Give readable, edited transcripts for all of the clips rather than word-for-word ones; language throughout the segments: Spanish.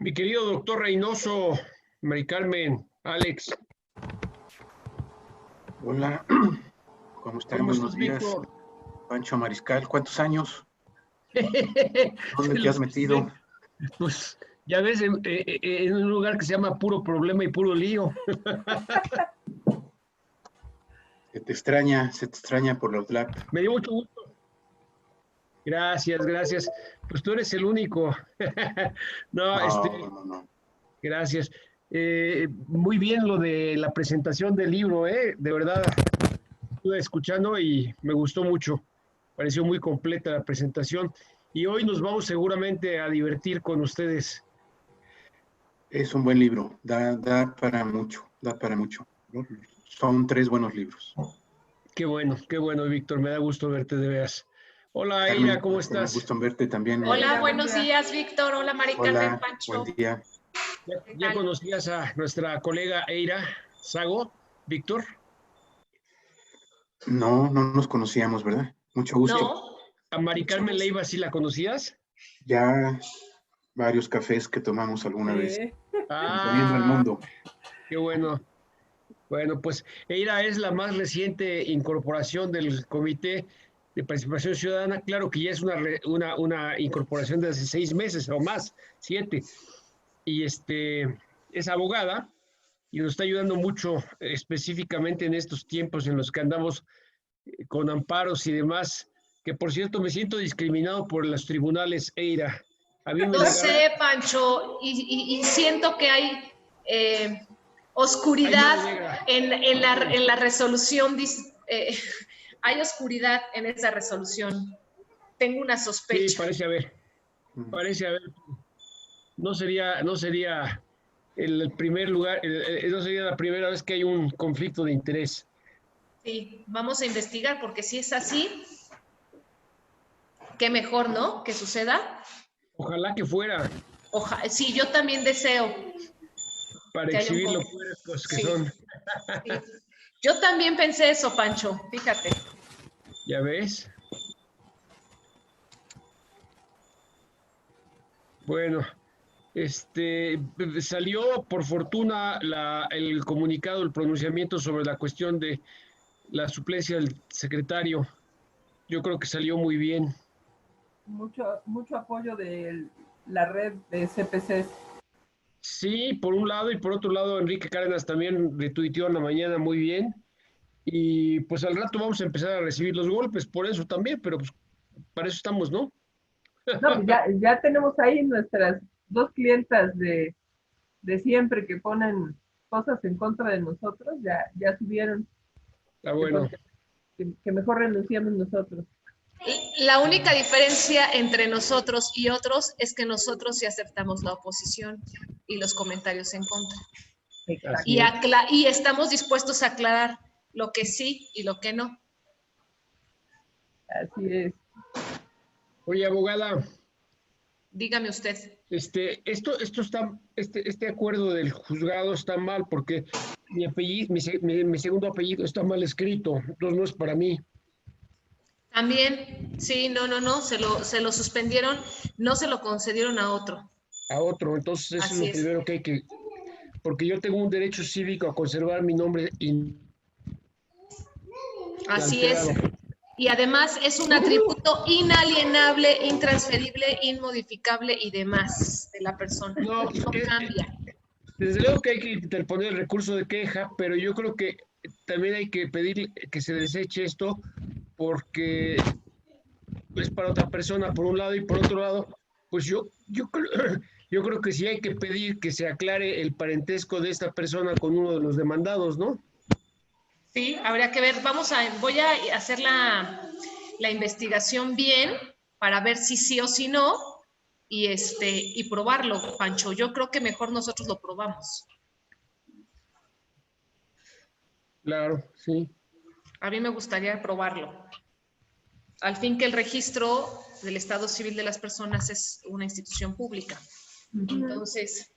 Mi querido doctor Reynoso, Mari Carmen, Alex. Hola, ¿cómo están? ¿Cómo Buenos estás, días. Víctor? Pancho Mariscal, ¿cuántos años? ¿Dónde te Los has metido? Pues ya ves, en un lugar que se llama puro problema y puro lío. Se te extraña por la UTLAP. Me dio mucho gusto. Gracias, gracias. Pues tú eres el único. No, No. gracias. Muy bien lo de la presentación del libro, ¿eh? De verdad, estuve escuchando y me gustó mucho. Pareció muy completa la presentación. Y hoy nos vamos seguramente a divertir con ustedes. Es un buen libro, da para mucho, ¿no? Son 3 buenos libros. Qué bueno, Víctor, me da gusto verte de veras. Hola, Eira, Carmen, ¿cómo me estás? gusta verte también. Hola, buenos días, Víctor. Hola, Mari Carmen, Hola, buen Pancho. día. ¿Ya conocías a nuestra colega Eira Sago, Víctor? No nos conocíamos, ¿verdad? Mucho gusto. No, ¿A Mari mucho Carmen gusto. Leiva sí la conocías? Ya varios cafés que tomamos alguna vez. Componiendo el Ah, mundo. qué bueno. Bueno, pues Eira es la más reciente incorporación del Comité de Participación Ciudadana. Claro que ya es una incorporación de hace 6 meses o más, 7. Y es abogada y nos está ayudando mucho específicamente en estos tiempos en los que andamos con amparos y demás, que por cierto me siento discriminado por los tribunales, Eira. A mí me Yo llegaron... sé, Pancho, y siento que hay Hay oscuridad nube negra. en la resolución. Hay oscuridad en esa resolución. Tengo una Sí, sospecha. parece haber. No sería el primer lugar, no sería la primera vez que hay un conflicto de interés. Sí, vamos a investigar porque si es así, qué mejor, ¿no? Que suceda. Ojalá que fuera Sí, yo también deseo para que haya un exhibir lo conflicto. puercos que Sí, son. sí. Yo también pensé eso, Pancho, fíjate. ¿Ya ves? Bueno, salió por fortuna el comunicado, el pronunciamiento sobre la cuestión de la suplencia del secretario. Yo creo que salió muy bien. Mucho apoyo de la red de CPCs. Sí, por un lado, y por otro lado, Enrique Cárdenas también retuiteó en la mañana muy bien. Y pues al rato vamos a empezar a recibir los golpes, por eso también, pero pues para eso estamos, ¿no? No, pues ya tenemos ahí nuestras 2 clientas de siempre que ponen cosas en contra de nosotros, ya subieron Está bueno. que mejor renunciamos nosotros. La única diferencia entre nosotros y otros es que nosotros sí aceptamos la oposición y los comentarios en contra. Exacto. Y estamos dispuestos a aclarar lo que sí y lo que no. Así es. Oye, abogada, Dígame usted. este acuerdo del juzgado está mal porque mi apellido, mi segundo apellido está mal escrito, entonces no es para mí. También, sí, no, se lo suspendieron, no se lo concedieron a otro. A otro, entonces eso es Así lo es. primero que porque yo tengo un derecho cívico a conservar mi nombre Así inalterado. es. Y además es un atributo inalienable, intransferible, inmodificable y demás de la persona. No, No cambia. desde luego que hay que interponer el recurso de queja, pero yo creo que también hay que pedir que se deseche esto porque es para otra persona por un lado y por otro lado, pues yo creo que sí hay que pedir que se aclare el parentesco de esta persona con uno de los demandados, ¿no? Sí, habría que ver. Voy a hacer la investigación bien para ver si sí o si no y probarlo, Pancho. Yo creo que mejor nosotros lo probamos. Claro, sí. A mí me gustaría probarlo. Al fin que el registro del estado civil de las personas es una institución pública. Entonces,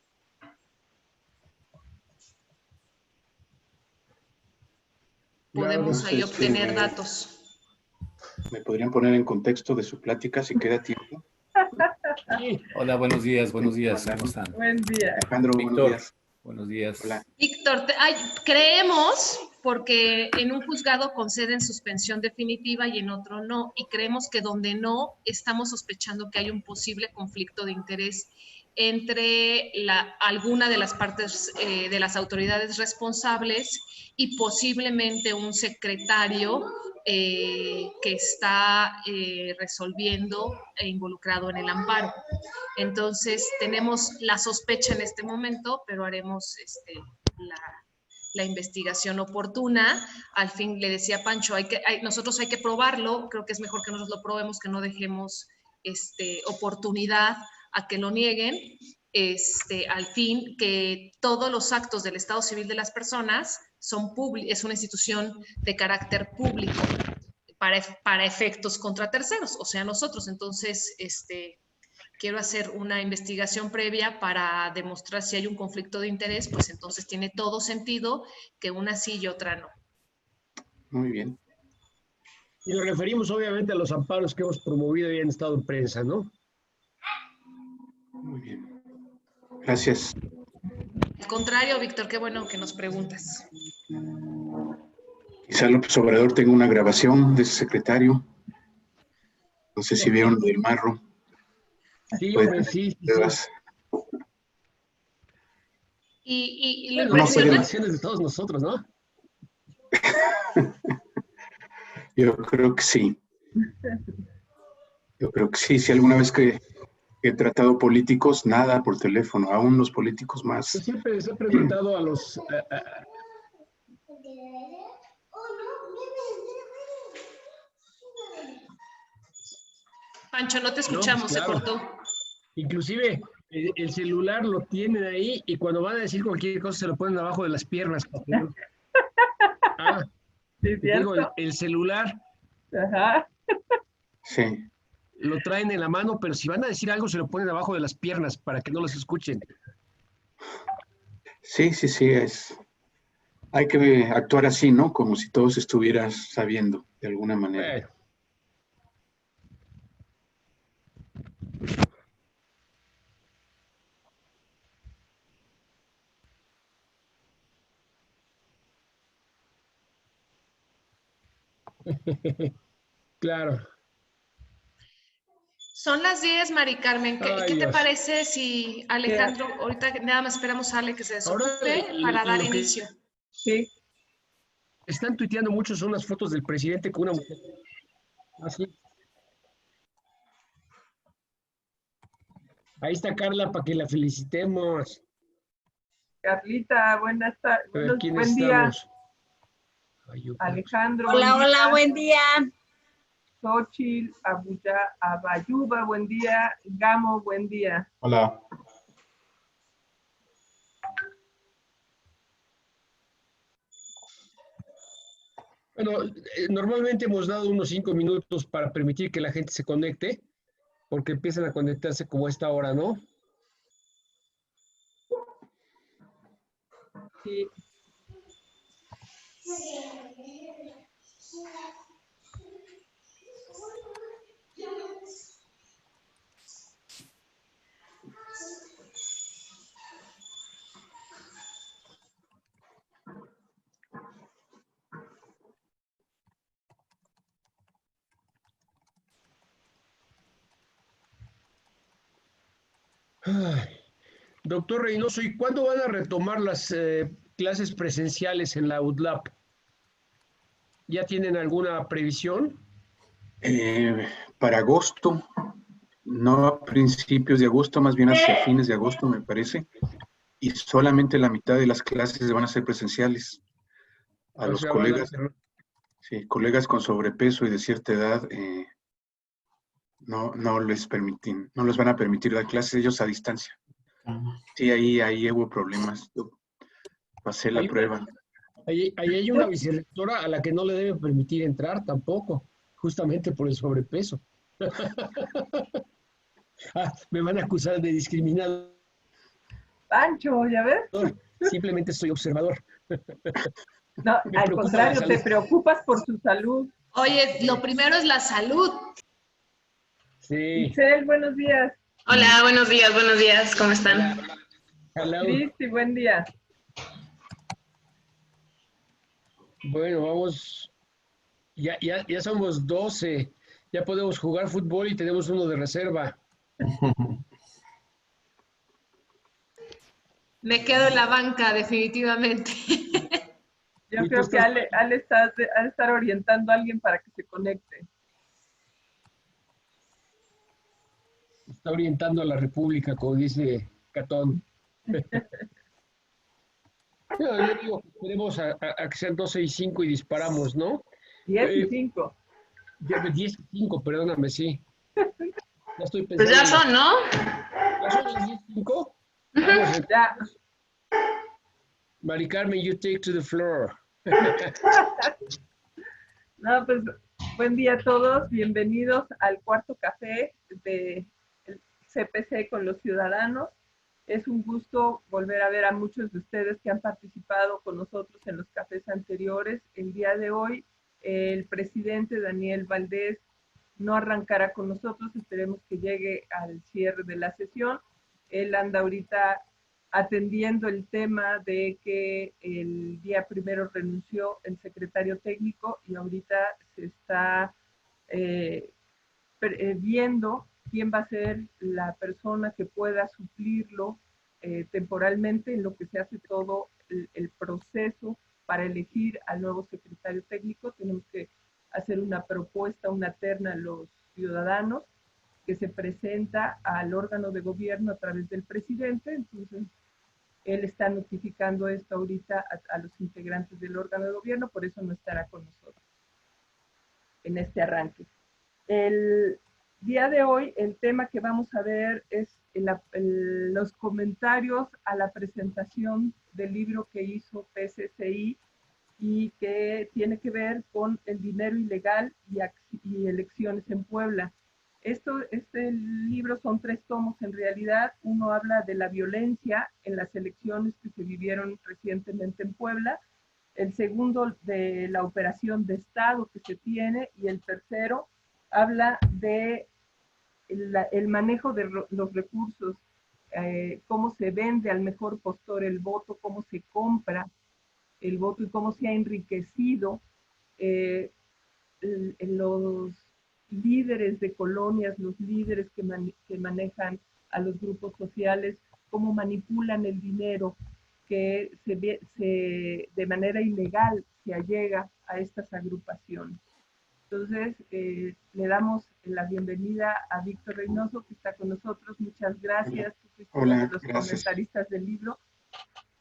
podemos ahí obtener datos. ¿Me podrían poner en contexto de su plática si queda tiempo? Sí. Hola, buenos días, ¿cómo están? Buen día. Alejandro, buenos Víctor, días. buenos días. Hola. Víctor, creemos, porque en un juzgado conceden suspensión definitiva y en otro no, y creemos que donde no, estamos sospechando que hay un posible conflicto de interés entre alguna de las partes de las autoridades responsables y posiblemente un secretario que está resolviendo e involucrado en el amparo. Entonces, tenemos la sospecha en este momento, pero haremos la investigación oportuna. Al fin, le decía Pancho, nosotros hay que probarlo. Creo que es mejor que nosotros lo probemos, que no dejemos oportunidad a que lo nieguen. Al fin, que todos los actos del Estado Civil de las personas es una institución de carácter público para efectos contra terceros, o sea, nosotros. Entonces, quiero hacer una investigación previa para demostrar si hay un conflicto de interés, pues entonces tiene todo sentido que una sí y otra no. Muy bien. Y nos referimos obviamente a los amparos que hemos promovido y han estado en prensa, ¿no? Muy bien. Gracias. Al contrario, Víctor, qué bueno que nos preguntas. Quizá López Obrador tenga una grabación de ese secretario. No sé si vieron lo del marro. Sí, Puede hombre, tener sí. pruebas. Y lo Bueno, no las puede- grabaciones de todos nosotros, ¿no? Yo creo que sí. Yo creo que sí. Si alguna vez que he tratado políticos, nada por teléfono, aún los políticos Yo más. siempre les he preguntado a los... Pancho, no te no, pues escuchamos, claro. se cortó. Inclusive el celular lo tienen ahí y cuando van a decir cualquier cosa se lo ponen abajo de las piernas. ¿Sí, Digo, cierto? el celular Ajá. Sí. lo traen en la mano, pero si van a decir algo se lo ponen abajo de las piernas para que no los escuchen. Sí, hay que actuar así, ¿no? Como si todos estuvieras sabiendo, de alguna manera. Bueno. Claro. Son las 10, Mari Carmen. ¿Qué Ay, te Dios. parece si Alejandro, ahorita nada más esperamos a Ale que se Ahora desocupe para dar lo que inicio? Sí. están tuiteando mucho son las fotos del presidente con una mujer. Así. Ahí está Carla para que la felicitemos. Carlita, A ver, ¿quiénes buen día. estamos? Ay, yo- Alejandro, Hola, buen hola, día. buen día. Xochitl, Abayuba, buen día. Gamo, buen día. Hola. Bueno, normalmente hemos dado unos 5 minutos para permitir que la gente se conecte, porque empiezan a conectarse como a esta hora, ¿no? Sí. Ay. Doctor Reynoso, ¿y cuándo van a retomar las clases presenciales en la UDLAP? ¿Ya tienen alguna previsión? Para agosto, no a principios de agosto, más bien hacia fines de agosto, me parece. Y solamente la mitad de las clases van a ser presenciales. A O los sea, van a colegas, hacer- sí, colegas con sobrepeso y de cierta edad, no les van a permitir dar clases ellos a distancia. Sí, ahí hubo problemas. Yo pasé la Hay prueba. ahí hay una vicerrectora a la que no le debe permitir entrar tampoco, justamente por el sobrepeso. Me van a acusar de discriminador. Pancho, ¿ya ves? Simplemente soy observador. No, Me al preocupa contrario, la te salud. preocupas por su salud. Oye, lo primero es la salud. Sí. Itzel, buenos días. Hola, buenos días, ¿cómo están? Hello. Cristi, buen día. Bueno, vamos. Ya somos 12. Ya podemos jugar fútbol y tenemos uno de reserva. Me quedo en la banca, definitivamente. Yo Y tú creo que estás, Ale está, ha de estar orientando a alguien para que se conecte. está orientando a la República, como dice Catón. No, yo digo que esperemos a que sean 12 y 5 y disparamos, ¿no? 10 y Eh, 5. 10 y 5, perdóname, sí. Ya estoy Pues pensando ya en las... son, ¿no? ¿Ya son las 10 y 5? Vamos, Ya. Mari Carmen, you take to the floor. No, pues buen día a todos. Bienvenidos al cuarto café de CPC con los ciudadanos. Es un gusto volver a ver a muchos de ustedes que han participado con nosotros en los cafés anteriores. El día de hoy, el presidente Daniel Valdés no arrancará con nosotros. Esperemos que llegue al cierre de la sesión. Él anda ahorita atendiendo el tema de que el día primero renunció el secretario técnico y ahorita se está viendo quién va a ser la persona que pueda suplirlo temporalmente en lo que se hace todo el proceso para elegir al nuevo secretario técnico. Tenemos que hacer una propuesta, una terna a los ciudadanos que se presenta al órgano de gobierno a través del presidente. Entonces, él está notificando esto ahorita a los integrantes del órgano de gobierno, por eso no estará con nosotros en este arranque. El día de hoy, el tema que vamos a ver es los comentarios a la presentación del libro que hizo PCCI y que tiene que ver con el dinero ilegal y elecciones en Puebla. Este libro son 3 tomos en realidad. Uno habla de la violencia en las elecciones que se vivieron recientemente en Puebla, el segundo de la operación de Estado que se tiene y el tercero habla de el manejo de los recursos, cómo se vende al mejor postor el voto, cómo se compra el voto y cómo se ha enriquecido los líderes de colonias, los líderes que manejan a los grupos sociales, cómo manipulan el dinero que de manera ilegal se allega a estas agrupaciones. Entonces, le damos la bienvenida a Víctor Reynoso, que está con nosotros. Muchas gracias. Hola, los gracias. comentaristas del libro.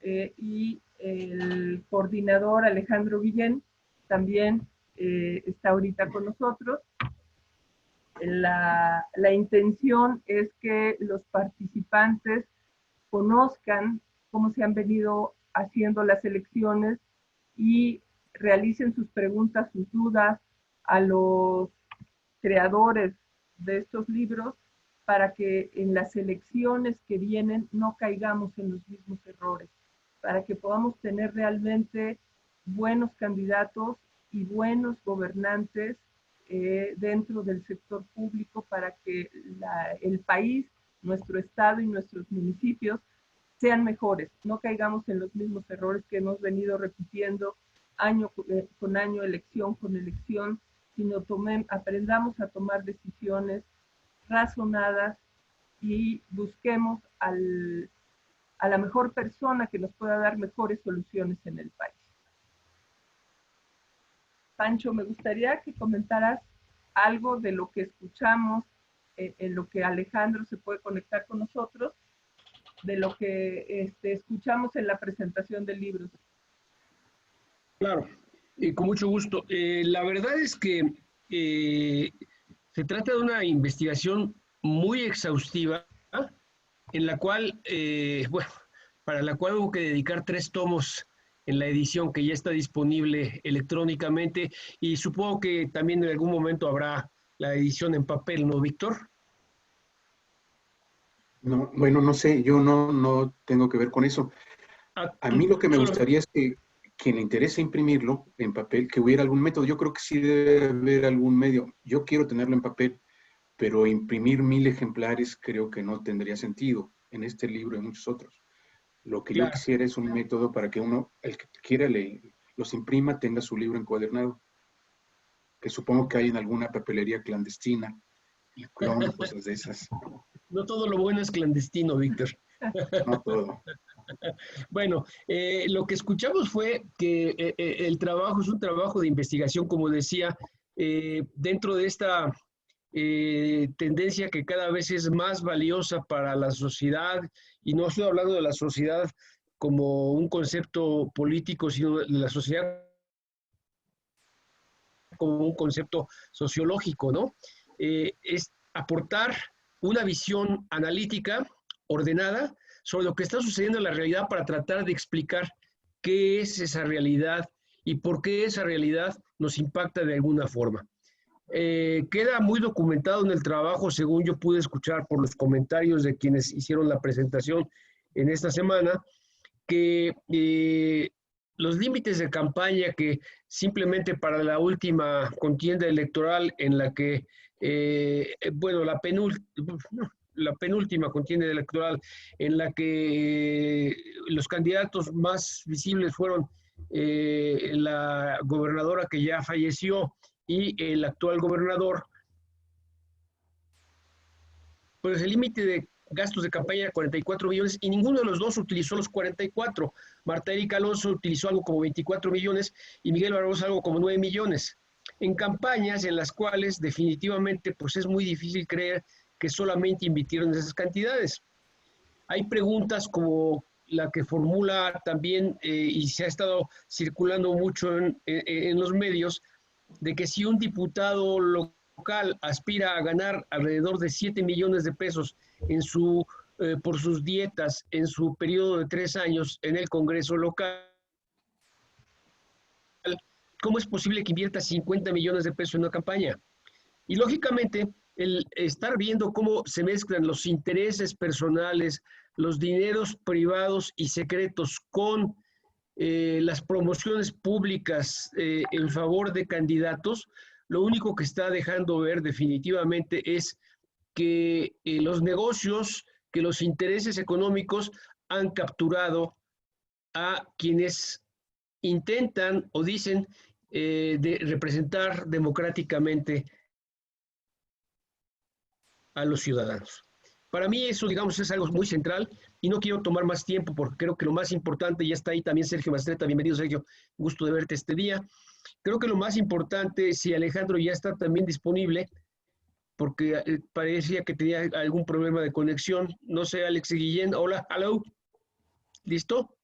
Y el coordinador Alejandro Guillén también está ahorita con nosotros. La intención es que los participantes conozcan cómo se han venido haciendo las elecciones y realicen sus preguntas, sus dudas a los creadores de estos libros para que en las elecciones que vienen no caigamos en los mismos errores, para que podamos tener realmente buenos candidatos y buenos gobernantes dentro del sector público para que el país, nuestro estado y nuestros municipios sean mejores, no caigamos en los mismos errores que hemos venido repitiendo año con año, elección con elección, sino aprendamos a tomar decisiones razonadas y busquemos a la mejor persona que nos pueda dar mejores soluciones en el país. Pancho, me gustaría que comentaras algo de lo que escuchamos, en lo que Alejandro se puede conectar con nosotros, de lo que escuchamos en la presentación del libro. Claro, con mucho gusto. La verdad es que se trata de una investigación muy exhaustiva, en la cual, bueno, para la cual hubo que dedicar 3 tomos en la edición que ya está disponible electrónicamente y supongo que también en algún momento habrá la edición en papel, ¿no, Víctor? No, bueno, no sé, yo no tengo que ver con eso. A mí lo que me gustaría es que quien le interese imprimirlo en papel, que hubiera algún método. Yo creo que sí debe haber algún medio. Yo quiero tenerlo en papel pero imprimir 1000 ejemplares creo que no tendría sentido en este libro y en muchos otros. Lo que yo Claro. quisiera es un método para que uno, el que quiera los imprima, tenga su libro encuadernado, que supongo que hay en alguna papelería clandestina, y clon, cosas de esas. No todo lo bueno es clandestino, Víctor. No todo. Bueno, lo que escuchamos fue que el trabajo es un trabajo de investigación, como decía, dentro de esta tendencia que cada vez es más valiosa para la sociedad, y no estoy hablando de la sociedad como un concepto político, sino de la sociedad como un concepto sociológico, ¿no? Es aportar una visión analítica, ordenada, sobre lo que está sucediendo en la realidad para tratar de explicar qué es esa realidad y por qué esa realidad nos impacta de alguna forma. Queda muy documentado en el trabajo, según yo pude escuchar por los comentarios de quienes hicieron la presentación en esta semana, que los límites de campaña que simplemente para la última contienda electoral en la que, bueno, la penúltima contienda electoral en la que los candidatos más visibles fueron la gobernadora que ya falleció y el actual gobernador, pues el límite de gastos de campaña era 44 millones y ninguno de los dos utilizó los 44. Marta Erika Alonso utilizó algo como 24 millones y Miguel Barbosa algo como 9 millones. En campañas en las cuales definitivamente pues es muy difícil creer que solamente invirtieron esas cantidades. Hay preguntas como la que formula también y se ha estado circulando mucho en los medios, de que si un diputado local aspira a ganar alrededor de 7 millones de pesos en por sus dietas en su periodo de 3 años en el Congreso local, ¿cómo es posible que invierta 50 millones de pesos en una campaña? Y lógicamente, el estar viendo cómo se mezclan los intereses personales, los dineros privados y secretos con las promociones públicas en favor de candidatos, lo único que está dejando ver definitivamente es que los negocios, que los intereses económicos han capturado a quienes intentan o dicen de representar democráticamente a los ciudadanos. Para mí eso, digamos, es algo muy central y no quiero tomar más tiempo porque creo que lo más importante, ya está ahí también Sergio Mastreta, bienvenido Sergio, gusto de verte este día. Creo que lo más importante, si Alejandro ya está también disponible, porque parecía que tenía algún problema de conexión, no sé, Alex Guillén, hola, hello, ¿listo?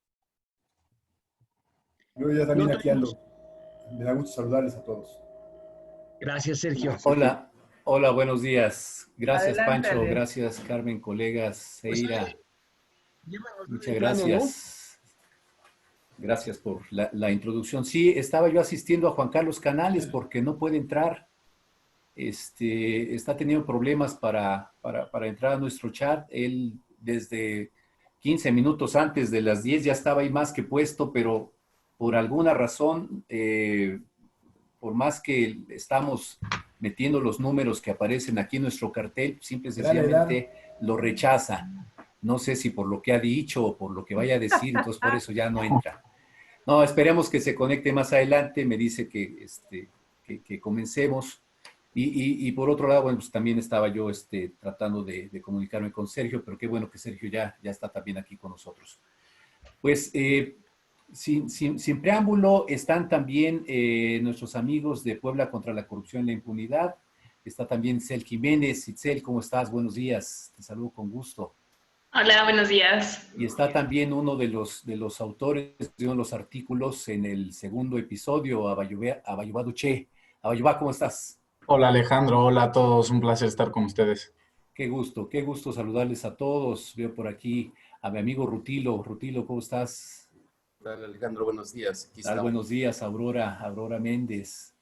Yo ya también No aquí tenemos. ando. Me da gusto saludarles a todos. Gracias, Sergio. Gracias. Hola, hola, buenos días. Gracias, Adelante, Pancho. Ale. Gracias, Carmen, colegas, Pues, Seira. llévanos Muchas de plano, ¿no? gracias. Gracias por la introducción. Sí, estaba yo asistiendo a Juan Carlos Canales porque no puede entrar. Está teniendo problemas para entrar a nuestro chat. Él desde 15 minutos antes de las 10 ya estaba ahí más que puesto, pero por alguna razón, por más que estamos metiendo los números que aparecen aquí en nuestro cartel, simple y sencillamente lo rechaza. No sé si por lo que ha dicho o por lo que vaya a decir, entonces por eso ya no entra. No, esperemos que se conecte más adelante. Me dice que comencemos. Y por otro lado, bueno, pues también estaba yo tratando de comunicarme con Sergio, pero qué bueno que Sergio ya está también aquí con nosotros. Pues sin preámbulo, están también nuestros amigos de Puebla contra la corrupción y la impunidad. Está también Itzel Jiménez. Itzel, ¿cómo estás? Buenos días. Te saludo con gusto. Hola, buenos días. Y está también uno de los autores de uno de los artículos en el segundo episodio, Abayubá Duché. Abayubá, ¿cómo estás? Hola Alejandro, hola a todos, un placer estar con ustedes. Qué gusto saludarles a todos. Veo por aquí a mi amigo Rutilo. Rutilo, ¿cómo estás? Hola Alejandro, buenos días. Aquí estamos. Buenos días, Aurora Méndez.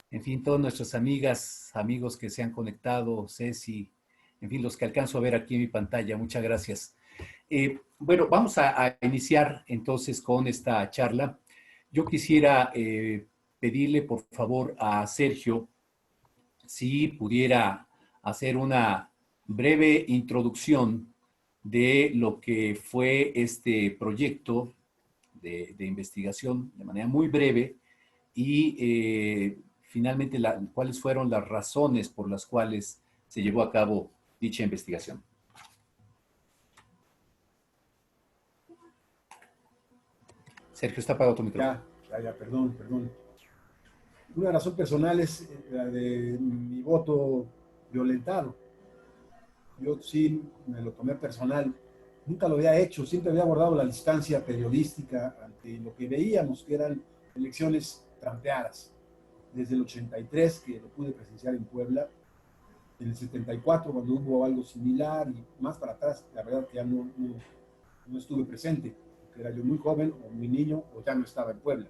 En fin, todas nuestras amigas, amigos que se han conectado, Ceci, en fin, los que alcanzo a ver aquí en mi pantalla. Muchas gracias. Bueno, vamos a iniciar entonces con esta charla. Yo quisiera pedirle, por favor, a Sergio si pudiera hacer una breve introducción de lo que fue este proyecto de investigación de manera muy breve y finalmente cuáles fueron las razones por las cuales se llevó a cabo dicha investigación. Sergio, está apagado tu micrófono. Ya, perdón. Una razón personal es la de mi voto violentado. Yo sí me lo tomé personal. Nunca lo había hecho, siempre había guardado la distancia periodística ante lo que veíamos que eran elecciones trampeadas. Desde el 83, que lo pude presenciar en Puebla, en el 74, cuando hubo algo similar, y más para atrás, la verdad que ya no estuve presente, porque era yo muy joven, o muy niño, o ya no estaba en Puebla.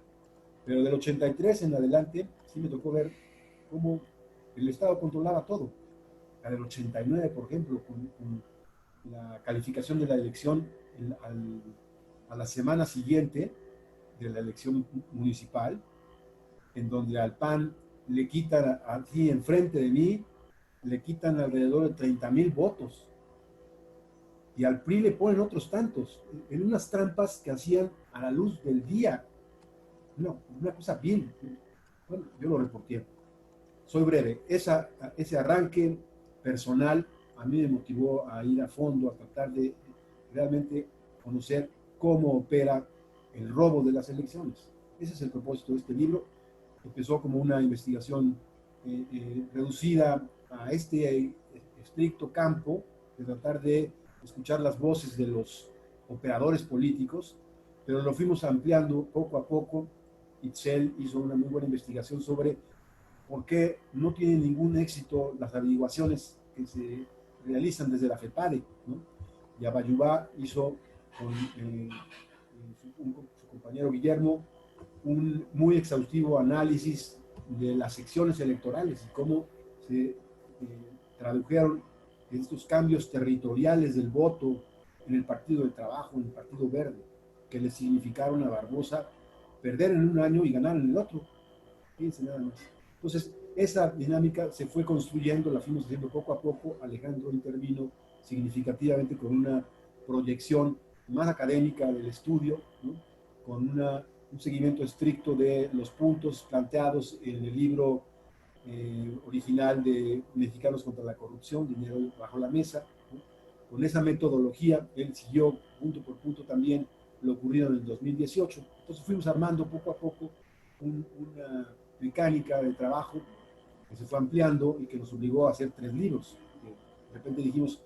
Pero del 83 en adelante, sí me tocó ver cómo el Estado controlaba todo. La del 89, por ejemplo, con la calificación de la elección a la semana siguiente de la elección municipal, en donde al PAN le quitan, aquí enfrente de mí, le quitan alrededor de 30,000 votos. Y al PRI le ponen otros tantos, en unas trampas que hacían a la luz del día. No, una cosa bien. Bueno, yo lo reporté. Soy breve. Ese arranque personal a mí me motivó a ir a fondo, a tratar de realmente conocer cómo opera el robo de las elecciones. Ese es el propósito de este libro. Empezó como una investigación reducida a este estricto campo de tratar de escuchar las voces de los operadores políticos, pero lo fuimos ampliando poco a poco. Itzel hizo una muy buena investigación sobre por qué no tienen ningún éxito las averiguaciones que se realizan desde la FEPADE, ¿no? Y Abayubá hizo con su compañero Guillermo un muy exhaustivo análisis de las secciones electorales y cómo se tradujeron estos cambios territoriales del voto en el Partido del Trabajo, en el Partido Verde, que le significaron a Barbosa perder en un año y ganar en el otro. Fíjense nada más. Entonces, esa dinámica se fue construyendo, la fuimos haciendo poco a poco. Alejandro intervino significativamente con una proyección más académica del estudio, ¿no? Con un seguimiento estricto de los puntos planteados en el libro original de Mexicanos contra la Corrupción, Dinero bajo la Mesa, ¿no? Con esa metodología, él siguió punto por punto también lo ocurrido en el 2018. Entonces fuimos armando poco a poco una mecánica de trabajo que se fue ampliando y que nos obligó a hacer 3 libros. De repente dijimos,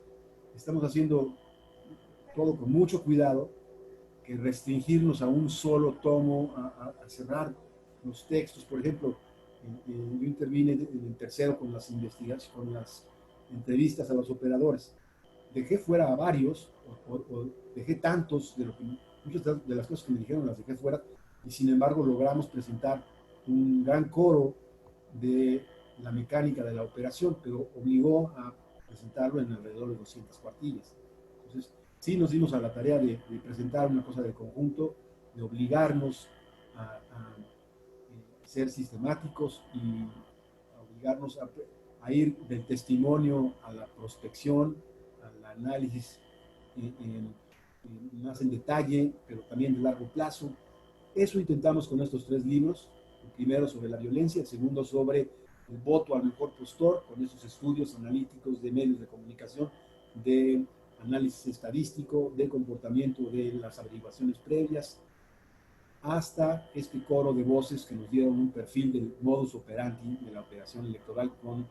estamos haciendo todo con mucho cuidado, que restringirnos a un solo tomo, a cerrar los textos. Por ejemplo, yo intervine en el tercero con las investigaciones, con las entrevistas a los operadores. Dejé fuera a varios, o dejé tantos, muchas de las cosas que me dijeron las dejé fuera, y sin embargo logramos presentar un gran coro de la mecánica de la operación, pero obligó a presentarlo en alrededor de 200 cuartillas. Entonces, sí nos dimos a la tarea de presentar una cosa de conjunto, de obligarnos a ser sistemáticos y a obligarnos a ir del testimonio a la prospección, al análisis más en detalle, pero también de largo plazo. Eso intentamos con estos 3 libros. El primero sobre la violencia, el segundo sobre el voto al mejor postor, con esos estudios analíticos de medios de comunicación, de análisis estadístico, de comportamiento de las averiguaciones previas, hasta este coro de voces que nos dieron un perfil del modus operandi de la operación electoral con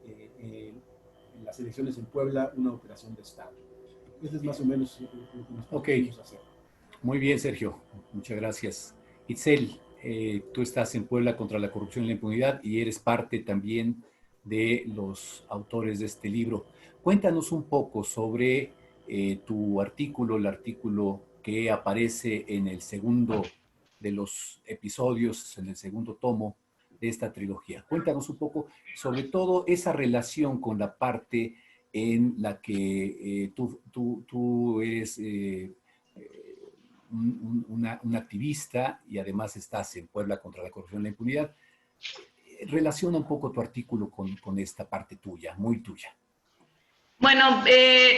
en las elecciones en Puebla, una operación de Estado. Ese es más o menos lo que nos podemos hacer. Muy bien, Sergio. Muchas gracias. Itzel, tú estás en Puebla contra la corrupción y la impunidad y eres parte también de los autores de este libro. Cuéntanos un poco sobre tu artículo, el artículo que aparece en el segundo de los episodios, en el segundo tomo de esta trilogía. Cuéntanos un poco sobre todo esa relación con la parte en la que tú eres un activista y además estás en Puebla contra la corrupción y la impunidad. Relaciona un poco tu artículo con esta parte tuya, muy tuya. Bueno,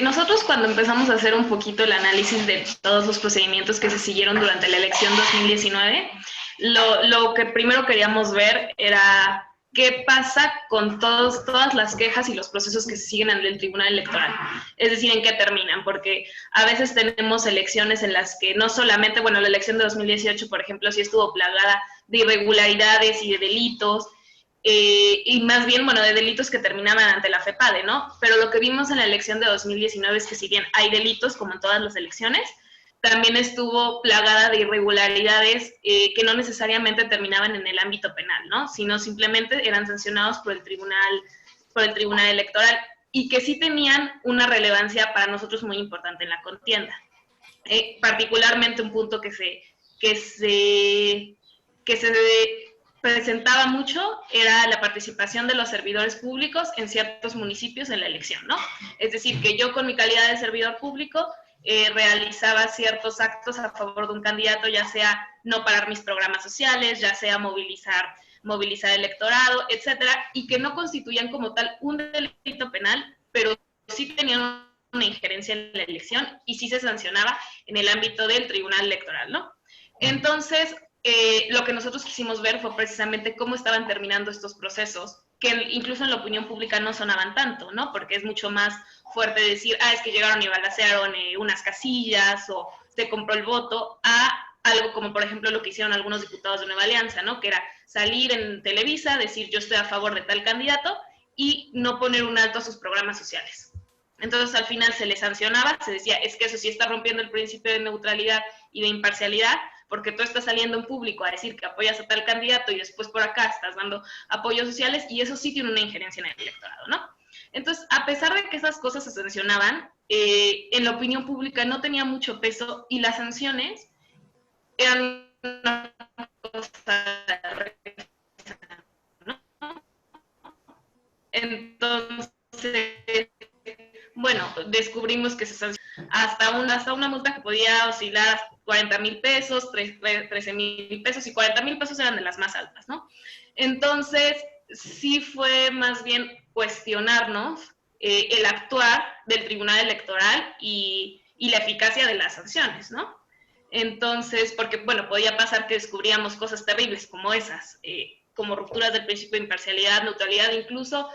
nosotros cuando empezamos a hacer un poquito el análisis de todos los procedimientos que se siguieron durante la elección 2019, lo que primero queríamos ver era qué pasa con todas las quejas y los procesos que se siguen en el Tribunal Electoral. Es decir, en qué terminan, porque a veces tenemos elecciones en las que no solamente, bueno, la elección de 2018, por ejemplo, sí estuvo plagada de irregularidades y de delitos, y más bien, bueno, de delitos que terminaban ante la FEPADE, ¿no? Pero lo que vimos en la elección de 2019 es que si bien hay delitos, como en todas las elecciones, también estuvo plagada de irregularidades que no necesariamente terminaban en el ámbito penal, ¿no? Sino simplemente eran sancionados por el Tribunal Electoral y que sí tenían una relevancia para nosotros muy importante en la contienda. Particularmente un punto que se presentaba mucho era la participación de los servidores públicos en ciertos municipios en la elección, ¿no? Es decir, que yo con mi calidad de servidor público realizaba ciertos actos a favor de un candidato, ya sea no parar mis programas sociales, ya sea movilizar electorado, etcétera, y que no constituían como tal un delito penal, pero sí tenían una injerencia en la elección y sí se sancionaba en el ámbito del Tribunal Electoral, ¿no? Entonces, lo que nosotros quisimos ver fue precisamente cómo estaban terminando estos procesos, que incluso en la opinión pública no sonaban tanto, ¿no? Porque es mucho más fuerte decir, es que llegaron y balacearon unas casillas o se compró el voto, a algo como, por ejemplo, lo que hicieron algunos diputados de Nueva Alianza, ¿no? Que era salir en Televisa, decir yo estoy a favor de tal candidato y no poner un alto a sus programas sociales. Entonces, al final se les sancionaba, se decía, es que eso sí está rompiendo el principio de neutralidad y de imparcialidad, porque tú estás saliendo en público a decir que apoyas a tal candidato y después por acá estás dando apoyos sociales y eso sí tiene una injerencia en el electorado, ¿no? Entonces, a pesar de que esas cosas se sancionaban, en la opinión pública no tenía mucho peso y las sanciones eran una cosa, ¿no? Entonces, bueno, descubrimos que se sancionó hasta una multa que podía oscilar 40,000 pesos, 13,000 pesos, y 40,000 pesos eran de las más altas, ¿no? Entonces, sí fue más bien cuestionarnos el actuar del Tribunal Electoral y la eficacia de las sanciones, ¿no? Entonces, porque, bueno, podía pasar que descubríamos cosas terribles como esas, como rupturas del principio de imparcialidad, neutralidad, incluso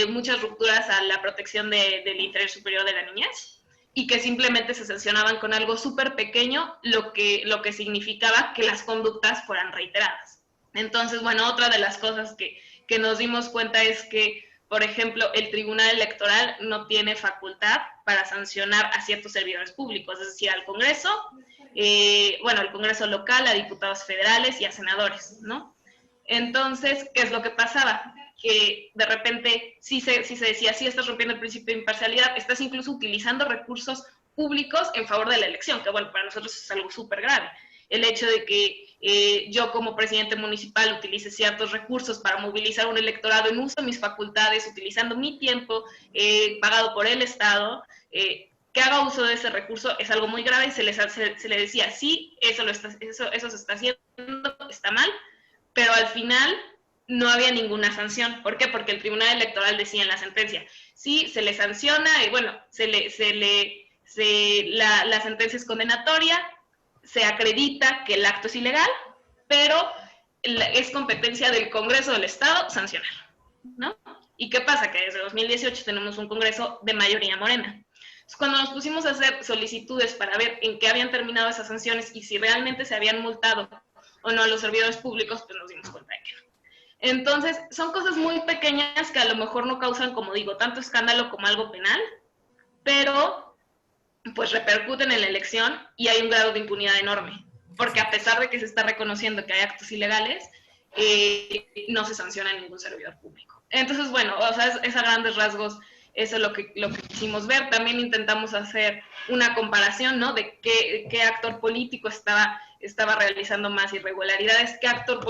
muchas rupturas a la protección del interés superior de la niñez, y que simplemente se sancionaban con algo súper pequeño, lo que significaba que las conductas fueran reiteradas. Entonces, bueno, otra de las cosas que nos dimos cuenta es que, por ejemplo, el Tribunal Electoral no tiene facultad para sancionar a ciertos servidores públicos, es decir, al Congreso, al Congreso local, a diputados federales y a senadores, ¿no? Entonces, ¿qué es lo que pasaba? Que de repente sí se decía, sí estás rompiendo el principio de imparcialidad, estás incluso utilizando recursos públicos en favor de la elección, que bueno, para nosotros es algo súper grave. El hecho de que yo como presidente municipal utilice ciertos recursos para movilizar un electorado en uso de mis facultades, utilizando mi tiempo pagado por el Estado, que haga uso de ese recurso es algo muy grave y se le decía, sí, eso se está haciendo, está mal, pero al final no había ninguna sanción. ¿Por qué? Porque el Tribunal Electoral decía en la sentencia, sí, se le sanciona, y bueno, la sentencia es condenatoria, se acredita que el acto es ilegal, pero es competencia del Congreso del Estado sancionar, ¿no? ¿Y qué pasa? Que desde 2018 tenemos un Congreso de mayoría morena. Cuando nos pusimos a hacer solicitudes para ver en qué habían terminado esas sanciones y si realmente se habían multado o no a los servidores públicos, pues nos dimos cuenta de que no. Entonces, son cosas muy pequeñas que a lo mejor no causan, como digo, tanto escándalo como algo penal, pero pues repercuten en la elección y hay un grado de impunidad enorme, porque a pesar de que se está reconociendo que hay actos ilegales, no se sanciona a ningún servidor público. Entonces, bueno, o sea, es a grandes rasgos eso es lo que quisimos ver. También intentamos hacer una comparación, ¿no? De qué actor político estaba realizando más irregularidades, a qué actor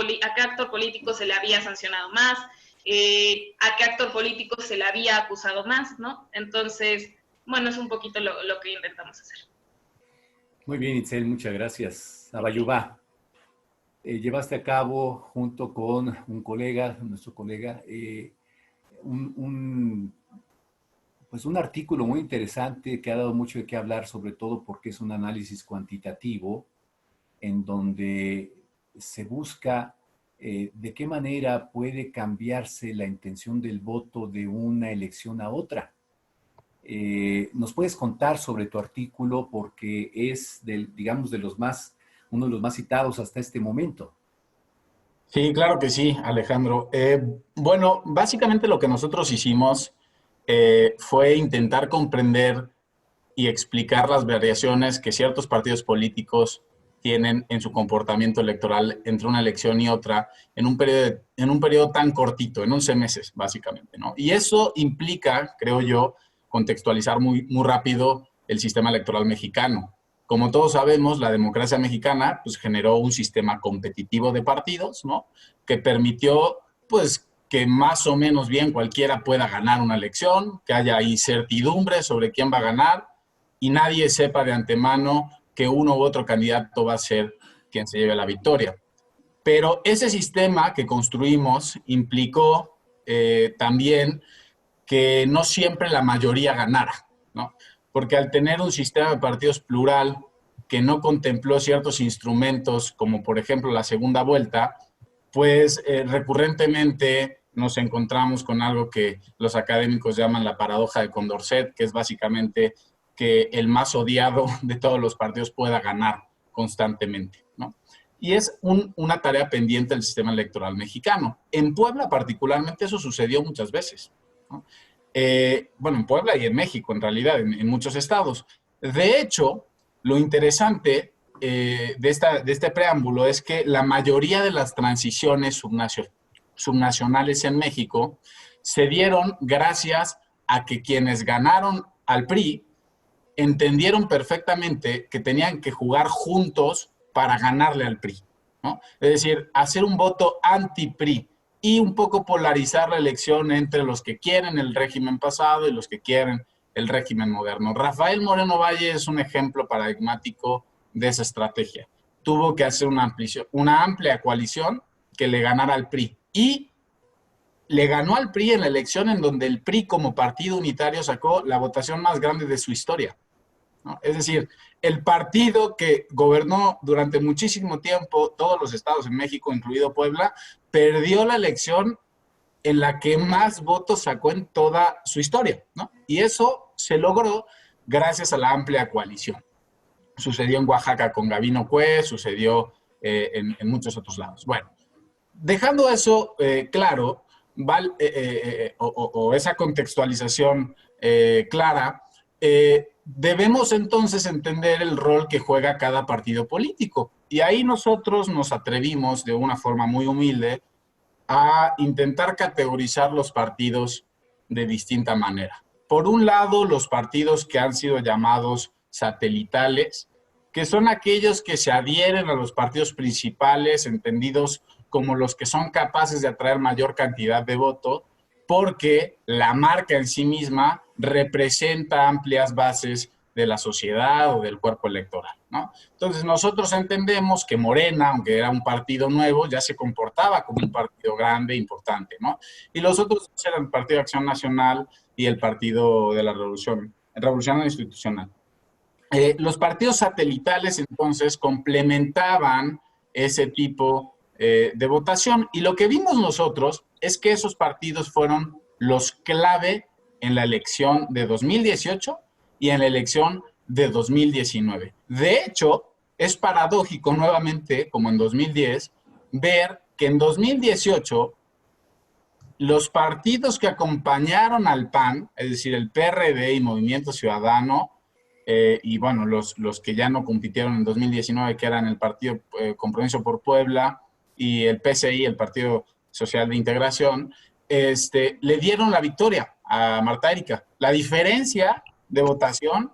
político se le había sancionado más, a qué actor político se le había acusado más, ¿no? Entonces, bueno, es un poquito lo que intentamos hacer. Muy bien, Itzel, muchas gracias. Abayubá, llevaste a cabo junto con nuestro colega, un pues un artículo muy interesante que ha dado mucho de qué hablar, sobre todo porque es un análisis cuantitativo en donde se busca de qué manera puede cambiarse la intención del voto de una elección a otra. ¿Nos puedes contar sobre tu artículo? Porque es, digamos, uno de los más citados hasta este momento. Sí, claro que sí, Alejandro. Bueno, básicamente lo que nosotros hicimos fue intentar comprender y explicar las variaciones que ciertos partidos políticos tienen en su comportamiento electoral entre una elección y otra en un periodo tan cortito, en 11 meses, básicamente, ¿no? Y eso implica, creo yo, contextualizar muy rápido el sistema electoral mexicano. Como todos sabemos, la democracia mexicana pues, generó un sistema competitivo de partidos, ¿no? Que permitió, pues, que más o menos bien cualquiera pueda ganar una elección, que haya incertidumbre sobre quién va a ganar y nadie sepa de antemano que uno u otro candidato va a ser quien se lleve la victoria. Pero ese sistema que construimos implicó también que no siempre la mayoría ganara, ¿no? Porque al tener un sistema de partidos plural que no contempló ciertos instrumentos, como por ejemplo la segunda vuelta, pues recurrentemente nos encontramos con algo que los académicos llaman la paradoja de Condorcet, que es básicamente que el más odiado de todos los partidos pueda ganar constantemente, ¿no? Y es una tarea pendiente del sistema electoral mexicano. En Puebla particularmente eso sucedió muchas veces, ¿no? Bueno, en Puebla y en México, en realidad, en muchos estados. De hecho, lo interesante de este preámbulo es que la mayoría de las transiciones subnacionales en México se dieron gracias a que quienes ganaron al PRI entendieron perfectamente que tenían que jugar juntos para ganarle al PRI, ¿no? Es decir, hacer un voto anti-PRI y un poco polarizar la elección entre los que quieren el régimen pasado y los que quieren el régimen moderno. Rafael Moreno Valle es un ejemplo paradigmático de esa estrategia. Tuvo que hacer una amplia coalición que le ganara al PRI y le ganó al PRI en la elección en donde el PRI como partido unitario sacó la votación más grande de su historia, ¿no? Es decir, el partido que gobernó durante muchísimo tiempo todos los estados en México, incluido Puebla, perdió la elección en la que más votos sacó en toda su historia, ¿no? Y eso se logró gracias a la amplia coalición. Sucedió en Oaxaca con Gabino Cue, sucedió en muchos otros lados. Bueno, dejando eso claro, o esa contextualización clara, debemos entonces entender el rol que juega cada partido político. Y ahí nosotros nos atrevimos de una forma muy humilde a intentar categorizar los partidos de distinta manera. Por un lado, los partidos que han sido llamados satelitales, que son aquellos que se adhieren a los partidos principales, entendidos como los que son capaces de atraer mayor cantidad de voto, porque la marca en sí misma representa amplias bases de la sociedad o del cuerpo electoral, ¿no? Entonces nosotros entendemos que Morena, aunque era un partido nuevo, ya se comportaba como un partido grande, importante, ¿no? Y los otros eran el Partido de Acción Nacional y el Partido de la Revolución Institucional. Los partidos satelitales entonces complementaban ese tipo de votación y lo que vimos nosotros es que esos partidos fueron los clave en la elección de 2018 y en la elección de 2019. De hecho, es paradójico nuevamente, como en 2010, ver que en 2018 los partidos que acompañaron al PAN, es decir, el PRD y Movimiento Ciudadano, y bueno, los que ya no compitieron en 2019, que eran el Partido Compromiso por Puebla y el PSI, el Partido Social de Integración, le dieron la victoria a Marta Erika. La diferencia de votación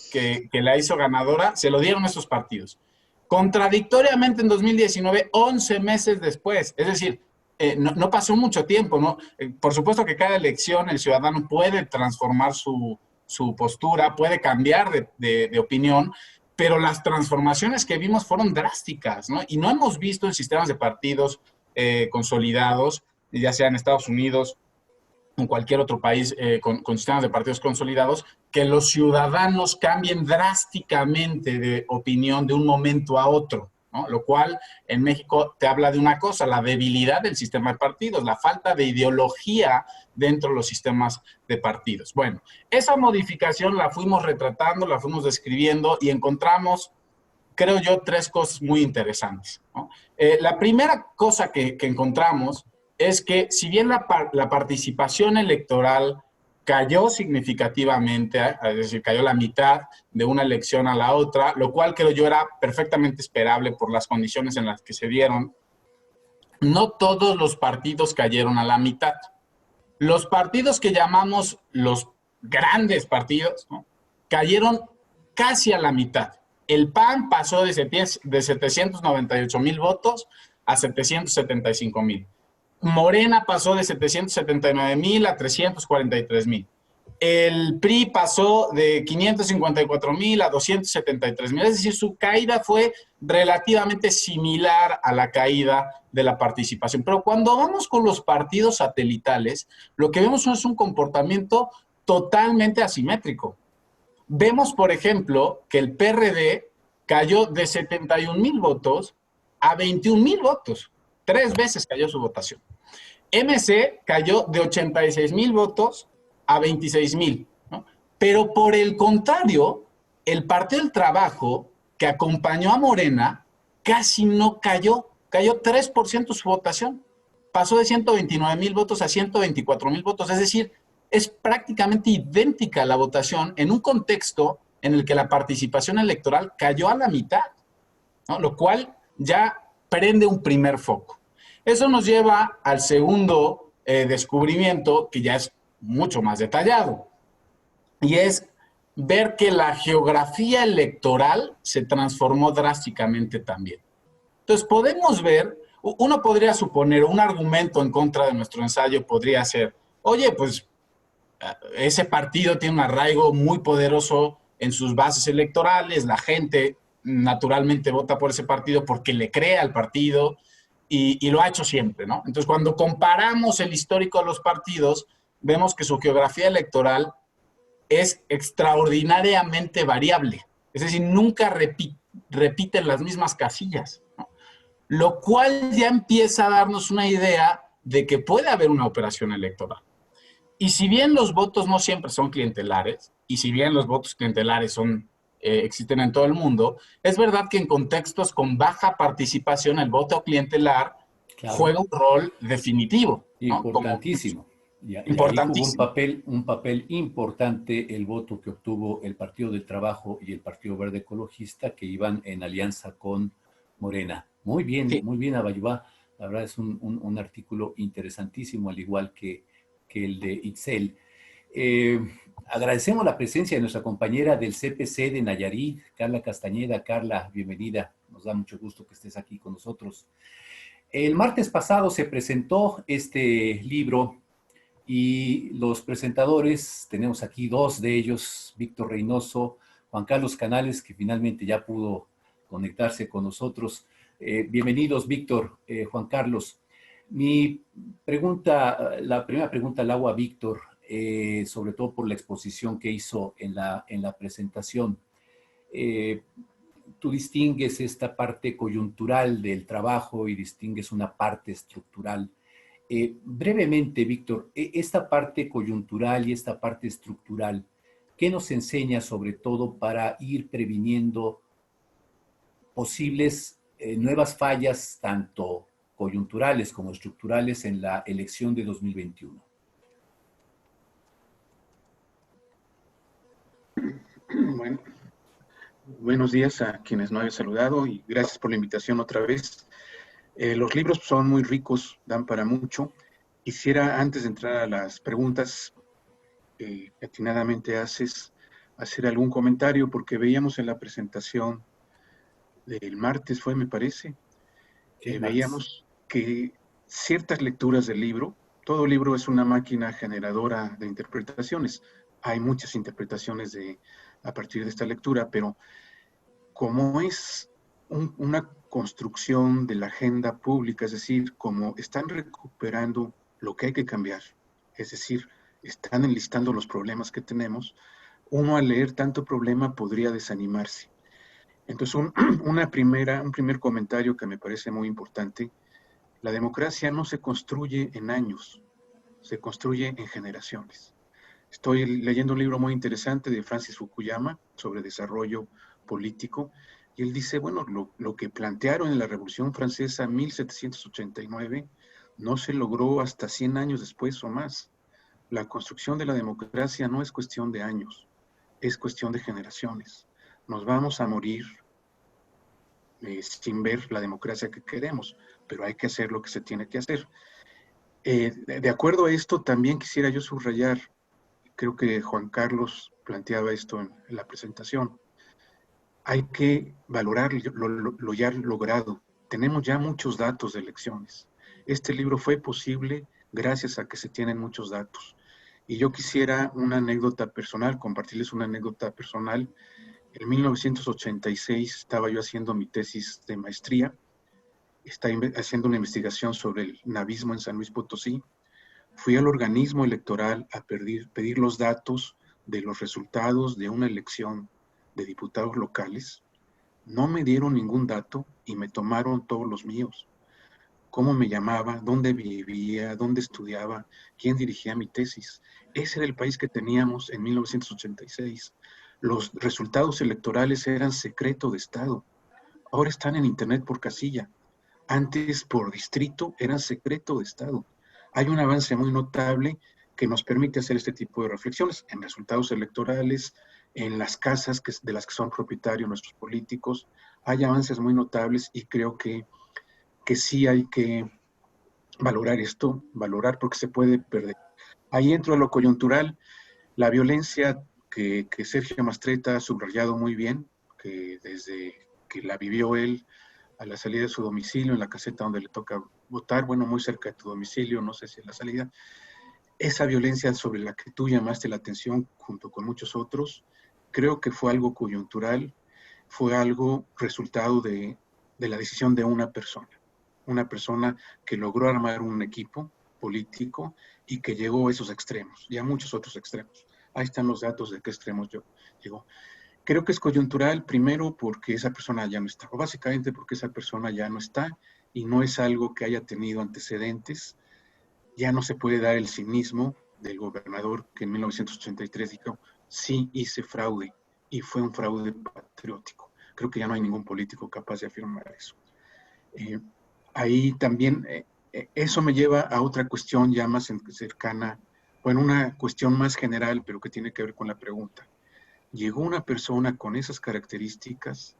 que la hizo ganadora se lo dieron esos partidos. Contradictoriamente en 2019, 11 meses después, es decir, no pasó mucho tiempo, ¿no? Por supuesto que cada elección el ciudadano puede transformar su postura, puede cambiar de opinión, pero las transformaciones que vimos fueron drásticas, ¿no? Y no hemos visto en sistemas de partidos consolidados, ya sea en Estados Unidos en cualquier otro país con sistemas de partidos consolidados, que los ciudadanos cambien drásticamente de opinión de un momento a otro, ¿no? Lo cual en México te habla de una cosa, la debilidad del sistema de partidos, la falta de ideología dentro de los sistemas de partidos. Bueno, esa modificación la fuimos retratando, la fuimos describiendo y encontramos, creo yo, tres cosas muy interesantes, ¿no? La primera cosa que encontramos es que si bien la participación electoral cayó significativamente, es decir, cayó la mitad de una elección a la otra, lo cual creo yo era perfectamente esperable por las condiciones en las que se dieron, no todos los partidos cayeron a la mitad. Los partidos que llamamos los grandes partidos, ¿no?, cayeron casi a la mitad. El PAN pasó de 798,000 votos a 775,000. Morena pasó de 779,000 a 343,000. El PRI pasó de 554,000 a 273,000. Es decir, su caída fue relativamente similar a la caída de la participación. Pero cuando vamos con los partidos satelitales, lo que vemos es un comportamiento totalmente asimétrico. Vemos, por ejemplo, que el PRD cayó de 71,000 votos a 21,000 votos. 3 veces cayó su votación. MC cayó de 86,000 votos a 26,000, ¿no? Pero por el contrario, el Partido del Trabajo, que acompañó a Morena, casi no cayó. Cayó 3% su votación. Pasó de 129,000 votos a 124,000 votos. Es decir, es prácticamente idéntica la votación en un contexto en el que la participación electoral cayó a la mitad, ¿no? Lo cual ya prende un primer foco. Eso nos lleva al segundo descubrimiento, que ya es mucho más detallado, y es ver que la geografía electoral se transformó drásticamente también. Entonces podemos ver, uno podría suponer, un argumento en contra de nuestro ensayo podría ser, oye, pues ese partido tiene un arraigo muy poderoso en sus bases electorales, la gente naturalmente vota por ese partido porque le cree al partido y lo ha hecho siempre, ¿no? Entonces, cuando comparamos el histórico de los partidos, vemos que su geografía electoral es extraordinariamente variable. Es decir, nunca repiten las mismas casillas, ¿no? Lo cual ya empieza a darnos una idea de que puede haber una operación electoral. Y si bien los votos no siempre son clientelares, y si bien los votos clientelares existen en todo el mundo, es verdad que en contextos con baja participación el voto clientelar, claro, juega un rol definitivo, ¿no? Importantísimo. Importantísimo. Ahí jugó un papel importante el voto que obtuvo el Partido del Trabajo y el Partido Verde Ecologista, que iban en alianza con Morena. Muy bien, sí. Muy bien, Abayubá. La verdad es un artículo interesantísimo, al igual que el de Itzel. Agradecemos la presencia de nuestra compañera del CPC de Nayarit, Carla Castañeda. Carla, bienvenida. Nos da mucho gusto que estés aquí con nosotros. El martes pasado se presentó este libro y los presentadores, tenemos aquí 2 de ellos, Víctor Reynoso, Juan Carlos Canales, que finalmente ya pudo conectarse con nosotros. Bienvenidos, Víctor, Juan Carlos. La primera pregunta la hago a Víctor, sobre todo por la exposición que hizo en la presentación. Tú distingues esta parte coyuntural del trabajo y distingues una parte estructural. Brevemente, Víctor, esta parte coyuntural y esta parte estructural, ¿qué nos enseña sobre todo para ir previniendo posibles nuevas fallas, tanto coyunturales como estructurales, en la elección de 2021? Bueno, buenos días a quienes no había saludado y gracias por la invitación otra vez. Los libros son muy ricos, dan para mucho. Quisiera, antes de entrar a las preguntas que atinadamente haces, hacer algún comentario, porque veíamos en la presentación del martes, me parece, veíamos que ciertas lecturas del libro, todo libro es una máquina generadora de interpretaciones. Hay muchas interpretaciones a partir de esta lectura, pero como es una construcción de la agenda pública, es decir, como están recuperando lo que hay que cambiar, es decir, están enlistando los problemas que tenemos, uno al leer tanto problema podría desanimarse. Entonces, un primer comentario que me parece muy importante: la democracia no se construye en años, se construye en generaciones. Estoy leyendo un libro muy interesante de Francis Fukuyama sobre desarrollo político, y él dice, bueno, lo que plantearon en la Revolución Francesa en 1789 no se logró hasta 100 años después o más. La construcción de la democracia no es cuestión de años, es cuestión de generaciones. Nos vamos a morir sin ver la democracia que queremos, pero hay que hacer lo que se tiene que hacer. De acuerdo a esto, también quisiera yo subrayar, creo que Juan Carlos planteaba esto en la presentación, hay que valorar lo ya logrado. Tenemos ya muchos datos de elecciones. Este libro fue posible gracias a que se tienen muchos datos. Y yo quisiera una anécdota personal, compartirles una anécdota personal. En 1986 estaba yo haciendo mi tesis de maestría, estaba haciendo una investigación sobre el navismo en San Luis Potosí. Fui al organismo electoral a pedir los datos de los resultados de una elección de diputados locales. No me dieron ningún dato y me tomaron todos los míos. Cómo me llamaba, dónde vivía, dónde estudiaba, quién dirigía mi tesis. Ese era el país que teníamos en 1986. Los resultados electorales eran secreto de Estado. Ahora están en Internet por casilla. Antes, por distrito, eran secreto de Estado. Hay un avance muy notable que nos permite hacer este tipo de reflexiones en resultados electorales, en las casas de las que son propietarios nuestros políticos. Hay avances muy notables y creo que sí hay que valorar esto, valorar porque se puede perder. Ahí entro a lo coyuntural, la violencia que Sergio Mastretta ha subrayado muy bien, que desde que la vivió él a la salida de su domicilio, en la caseta donde le toca votar, bueno, muy cerca de tu domicilio, no sé si en la salida, esa violencia sobre la que tú llamaste la atención junto con muchos otros, creo que fue algo coyuntural, fue algo resultado de la decisión de una persona que logró armar un equipo político y que llegó a esos extremos y a muchos otros extremos. Ahí están los datos de qué extremos llegó. Creo que es coyuntural, primero porque esa persona ya no está, o básicamente porque esa persona ya no está y no es algo que haya tenido antecedentes. Ya no se puede dar el cinismo del gobernador que en 1983 dijo, sí hice fraude y fue un fraude patriótico. Creo que ya no hay ningún político capaz de afirmar eso. Ahí también, eso me lleva a otra cuestión ya más cercana, bueno, una cuestión más general, pero que tiene que ver con la pregunta. Llegó una persona con esas características,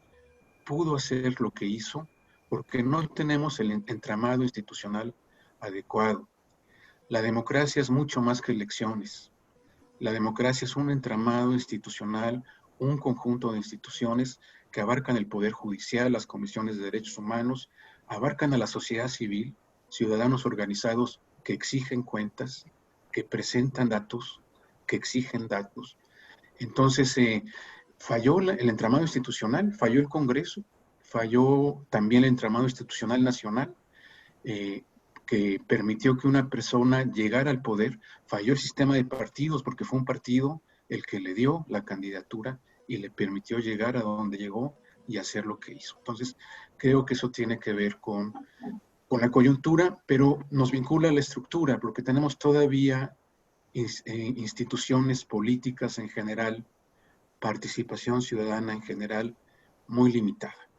pudo hacer lo que hizo, porque no tenemos el entramado institucional adecuado. La democracia es mucho más que elecciones. La democracia es un entramado institucional, un conjunto de instituciones que abarcan el Poder Judicial, las comisiones de derechos humanos, abarcan a la sociedad civil, ciudadanos organizados que exigen cuentas, que presentan datos, que exigen datos. Entonces, falló el entramado institucional, falló el Congreso, falló también el entramado institucional nacional, que permitió que una persona llegara al poder, falló el sistema de partidos, porque fue un partido el que le dio la candidatura y le permitió llegar a donde llegó y hacer lo que hizo. Entonces, creo que eso tiene que ver con la coyuntura, pero nos vincula a la estructura, porque tenemos todavía instituciones políticas en general, participación ciudadana en general, muy limitada.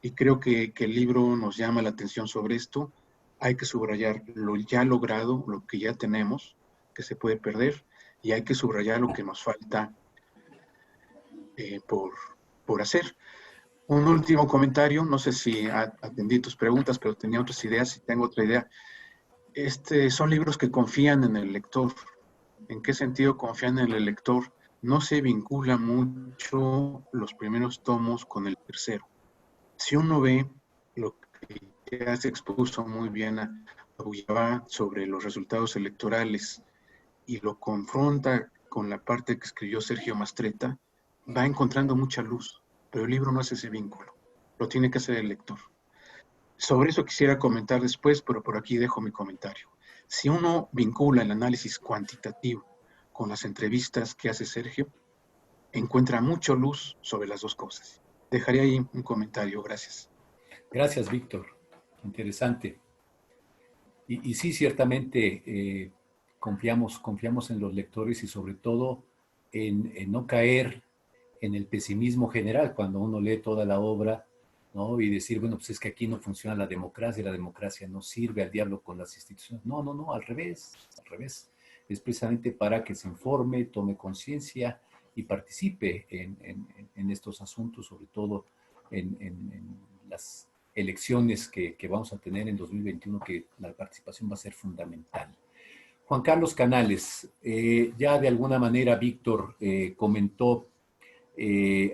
Y creo que el libro nos llama la atención sobre esto. Hay que subrayar lo ya logrado, lo que ya tenemos, que se puede perder, y hay que subrayar lo que nos falta por hacer. Un último comentario, no sé si atendí tus preguntas, pero tenía otras ideas y tengo otra idea. Son libros que confían en el lector. ¿En qué sentido confían en el lector? No se vincula mucho los primeros tomos con el tercero. Si uno ve lo que ya se expuso muy bien a Bullabá sobre los resultados electorales y lo confronta con la parte que escribió Sergio Mastretta, va encontrando mucha luz, pero el libro no hace ese vínculo, lo tiene que hacer el lector. Sobre eso quisiera comentar después, pero por aquí dejo mi comentario. Si uno vincula el análisis cuantitativo con las entrevistas que hace Sergio, encuentra mucha luz sobre las dos cosas. Dejaré ahí un comentario, gracias. Gracias, Víctor. Interesante. Y sí, ciertamente confiamos en los lectores y sobre todo en no caer en el pesimismo general cuando uno lee toda la obra, ¿no? Y decir, bueno, pues es que aquí no funciona la democracia no sirve al diablo con las instituciones. No, al revés. Es precisamente para que se informe, tome conciencia y participe en estos asuntos, sobre todo en las elecciones que vamos a tener en 2021, que la participación va a ser fundamental. Juan Carlos Canales, ya de alguna manera Víctor comentó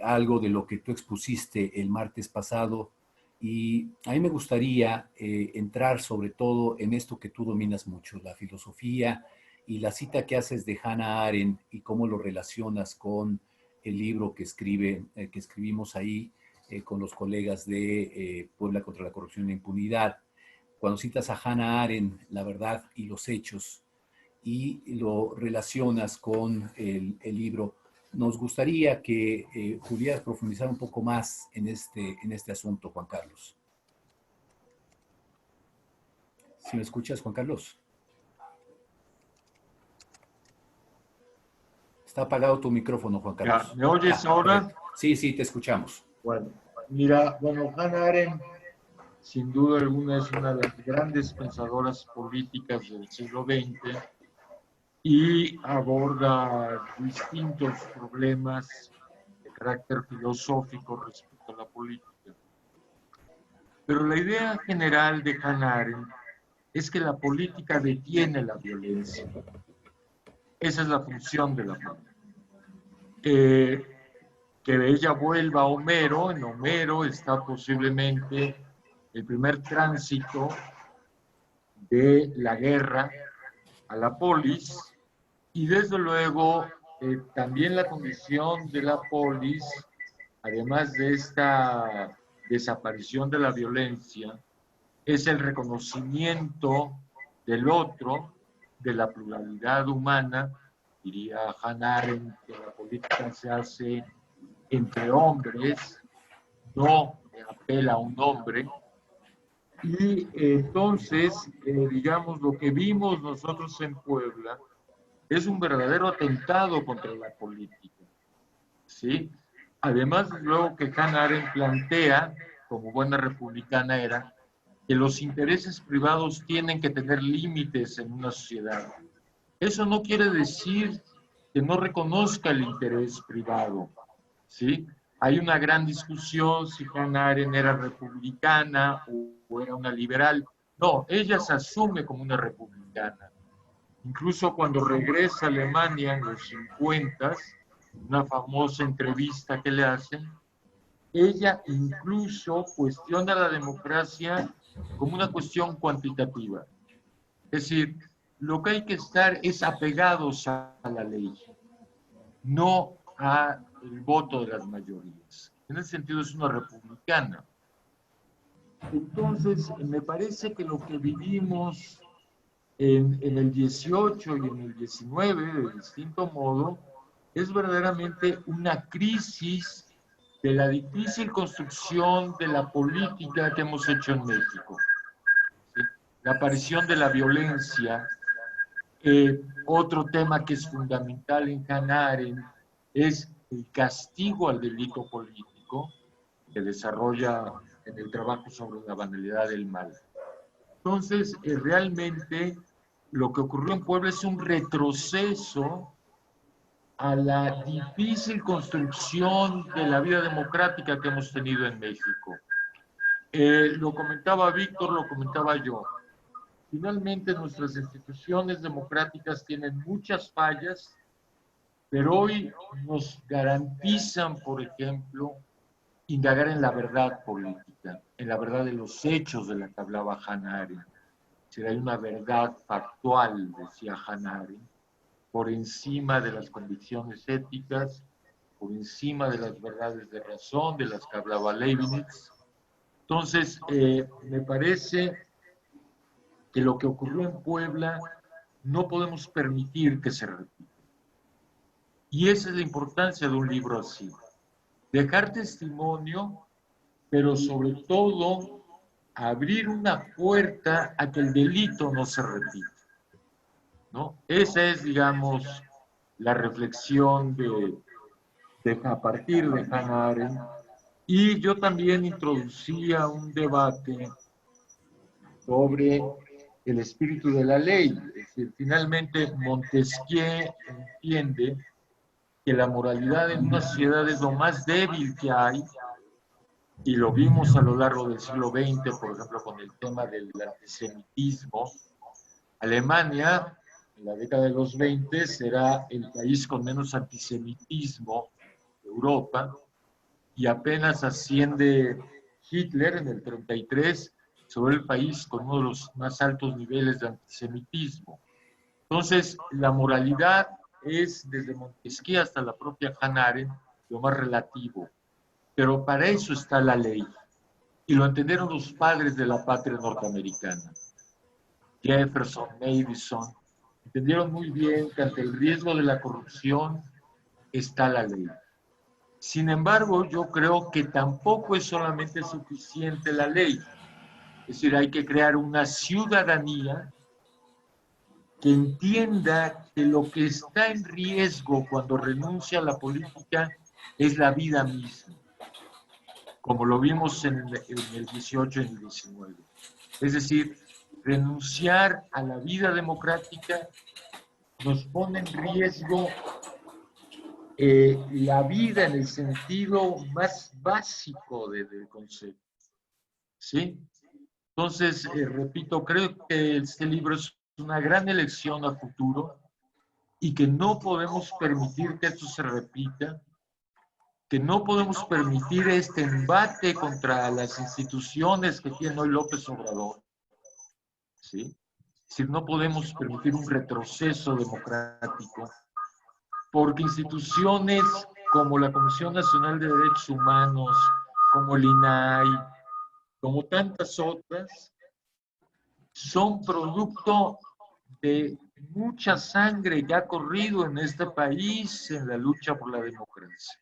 algo de lo que tú expusiste el martes pasado y a mí me gustaría entrar sobre todo en esto que tú dominas mucho, la filosofía y la cita que haces de Hannah Arendt y cómo lo relacionas con el libro que escribimos ahí con los colegas de Puebla contra la corrupción y la impunidad. Cuando citas a Hannah Arendt, La verdad y los hechos, y lo relacionas con el libro, nos gustaría que pudieras profundizar un poco más en este asunto, Juan Carlos. ¿Sí me escuchas, Juan Carlos? Está apagado tu micrófono, Juan Carlos. ¿Me oyes ahora? Sí, te escuchamos. Bueno, Hannah Arendt, sin duda alguna, es una de las grandes pensadoras políticas del siglo XX y aborda distintos problemas de carácter filosófico respecto a la política. Pero la idea general de Hannah Arendt es que la política detiene la violencia. Esa es la función de la política. Que ella vuelva a Homero. En Homero está posiblemente el primer tránsito de la guerra a la polis, y desde luego también la condición de la polis, además de esta desaparición de la violencia, es el reconocimiento del otro, de la pluralidad humana. Diría Hannah Arendt que la política se hace entre hombres, no apela a un hombre. Y entonces, digamos, lo que vimos nosotros en Puebla es un verdadero atentado contra la política, ¿sí? Además, luego que Hannah Arendt plantea, como buena republicana era, que los intereses privados tienen que tener límites en una sociedad. Eso no quiere decir que no reconozca el interés privado, ¿sí? Hay una gran discusión si Hannah Arendt era republicana o era una liberal. No, ella se asume como una republicana. Incluso cuando regresa a Alemania en los 50, una famosa entrevista que le hacen, ella incluso cuestiona la democracia como una cuestión cuantitativa. Es decir, lo que hay que estar es apegados a la ley, no al voto de las mayorías. En ese sentido es una republicana. Entonces, me parece que lo que vivimos en el 18 y en el 19, de distinto modo, es verdaderamente una crisis de la difícil construcción de la política que hemos hecho en México. ¿Sí? La aparición de la violencia. Otro tema que es fundamental en Hannah Arendt es el castigo al delito político que desarrolla en el trabajo sobre la banalidad del mal. Entonces, realmente lo que ocurrió en Puebla es un retroceso a la difícil construcción de la vida democrática que hemos tenido en México. Lo comentaba Víctor, lo comentaba yo. Finalmente, nuestras instituciones democráticas tienen muchas fallas, pero hoy nos garantizan, por ejemplo, indagar en la verdad política, en la verdad de los hechos de la que hablaba Hannah Arendt. Si hay una verdad factual, decía Hannah Arendt, por encima de las convicciones éticas, por encima de las verdades de razón, de las que hablaba Leibniz. Entonces, me parece que lo que ocurrió en Puebla no podemos permitir que se repita. Y esa es la importancia de un libro así. Dejar testimonio, pero sobre todo abrir una puerta a que el delito no se repita, ¿no? Esa es, digamos, la reflexión a partir de Hannah Arendt. Y yo también introducía un debate sobre el espíritu de la ley. Es decir, finalmente Montesquieu entiende que la moralidad en una sociedad es lo más débil que hay, y lo vimos a lo largo del siglo XX, por ejemplo, con el tema del antisemitismo. Alemania, en la década de los 20, será el país con menos antisemitismo de Europa, y apenas asciende Hitler en el 33 sobre el país con uno de los más altos niveles de antisemitismo. Entonces, la moralidad es, desde Montesquieu hasta la propia Hannah Arendt, lo más relativo. Pero para eso está la ley. Y lo entendieron los padres de la patria norteamericana. Jefferson, Madison, entendieron muy bien que ante el riesgo de la corrupción está la ley. Sin embargo, yo creo que tampoco es solamente suficiente la ley. Es decir, hay que crear una ciudadanía que entienda que lo que está en riesgo cuando renuncia a la política es la vida misma, como lo vimos en el 18 y el 19. Es decir, renunciar a la vida democrática nos pone en riesgo la vida en el sentido más básico del concepto. ¿Sí? Entonces, repito, creo que este libro es una gran elección a futuro y que no podemos permitir que esto se repita, que no podemos permitir este embate contra las instituciones que tiene hoy López Obrador. ¿Sí? Es decir, no podemos permitir un retroceso democrático, porque instituciones como la Comisión Nacional de Derechos Humanos, como el INAI, como tantas otras, son producto de mucha sangre que ha corrido en este país en la lucha por la democracia.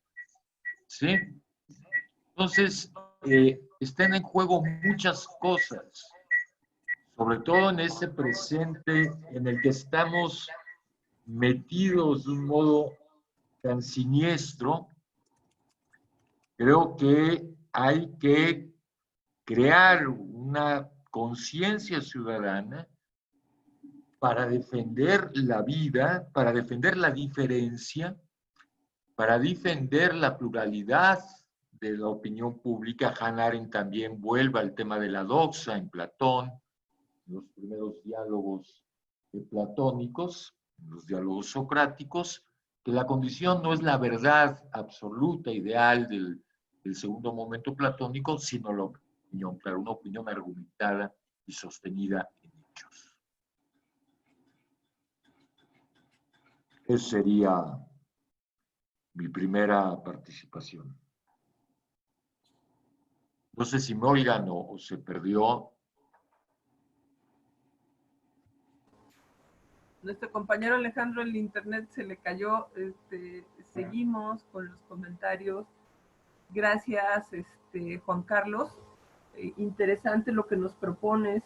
¿Sí? Entonces, están en juego muchas cosas, sobre todo en ese presente en el que estamos metidos de un modo tan siniestro. Creo que hay que crear una conciencia ciudadana para defender la vida, para defender la diferencia, para defender la pluralidad de la opinión pública. Hannah Arendt también vuelve al tema de la doxa en Platón, los primeros diálogos platónicos, los diálogos socráticos, que la condición no es la verdad absoluta, ideal del segundo momento platónico, sino la opinión, claro, una opinión argumentada y sostenida en hechos. Esa sería mi primera participación. No sé si me oigan o se perdió. Nuestro compañero Alejandro, el internet se le cayó. Seguimos con los comentarios. Gracias, Juan Carlos. Interesante lo que nos propones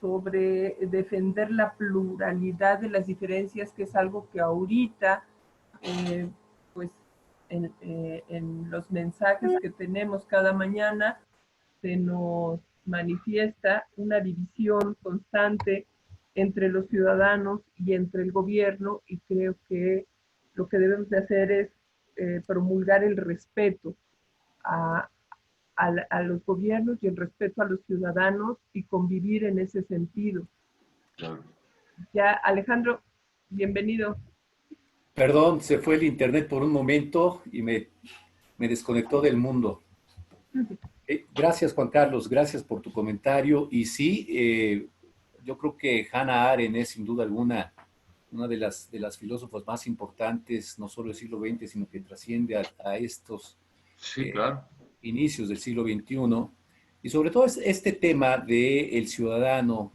sobre defender la pluralidad de las diferencias, que es algo que ahorita, pues, en los mensajes que tenemos cada mañana, se nos manifiesta una división constante entre los ciudadanos y entre el gobierno, y creo que lo que debemos de hacer es promulgar el respeto a los gobiernos y el respeto a los ciudadanos y convivir en ese sentido. Claro. Ya, Alejandro, bienvenido. Perdón, se fue el internet por un momento y me desconectó del mundo. Gracias, Juan Carlos, gracias por tu comentario. Y sí, yo creo que Hannah Arendt es sin duda alguna una de las filósofas más importantes, no solo del siglo XX, sino que trasciende a estos sí, claro. Inicios del siglo XXI. Y sobre todo es este tema del ciudadano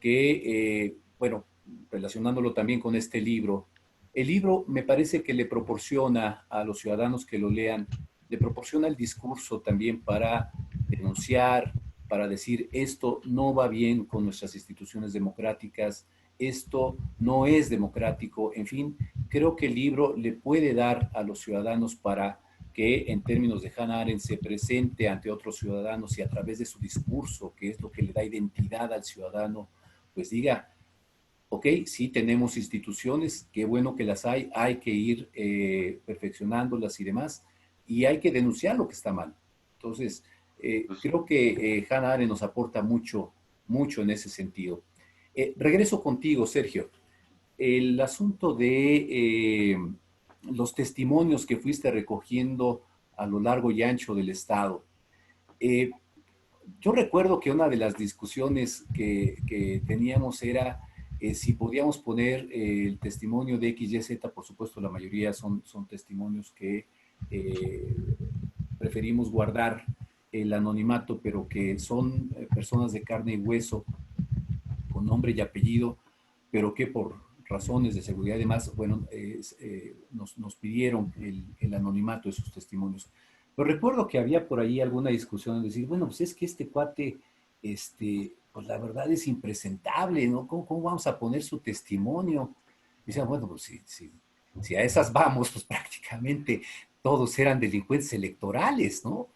que, bueno, relacionándolo también con este libro, el libro me parece que le proporciona a los ciudadanos que lo lean, le proporciona el discurso también para denunciar, para decir esto no va bien con nuestras instituciones democráticas, esto no es democrático, en fin, creo que el libro le puede dar a los ciudadanos para que en términos de Hannah Arendt se presente ante otros ciudadanos y a través de su discurso, que es lo que le da identidad al ciudadano, pues diga, ok, sí tenemos instituciones, qué bueno que las hay que ir perfeccionándolas y demás, y hay que denunciar lo que está mal. Entonces, creo que Hannah Arendt nos aporta mucho, mucho en ese sentido. Regreso contigo, Sergio. El asunto de los testimonios que fuiste recogiendo a lo largo y ancho del Estado. Yo recuerdo que una de las discusiones que teníamos era si podíamos poner el testimonio de XYZ, por supuesto la mayoría son testimonios que preferimos guardar el anonimato, pero que son personas de carne y hueso, con nombre y apellido, pero que por razones de seguridad y demás, bueno, nos pidieron el anonimato de sus testimonios. Pero recuerdo que había por ahí alguna discusión de decir, bueno, pues es que este cuate, pues la verdad es impresentable, ¿no? ¿Cómo vamos a poner su testimonio? Y decían, bueno, pues si a esas vamos, pues prácticamente todos eran delincuentes electorales, ¿no?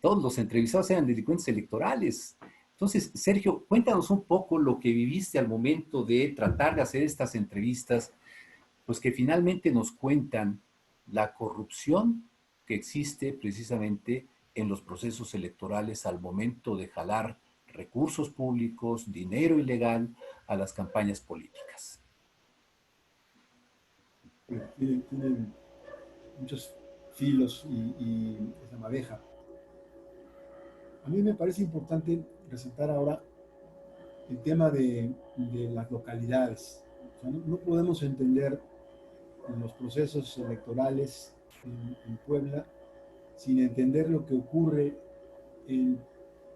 Todos los entrevistados eran delincuentes electorales. Entonces, Sergio, cuéntanos un poco lo que viviste al momento de tratar de hacer estas entrevistas, pues que finalmente nos cuentan la corrupción que existe precisamente en los procesos electorales al momento de jalar recursos públicos, dinero ilegal a las campañas políticas. Tienen muchos filos y es la madeja. A mí me parece importante resaltar ahora el tema de las localidades. O sea, no podemos entender los procesos electorales en Puebla sin entender lo que ocurre en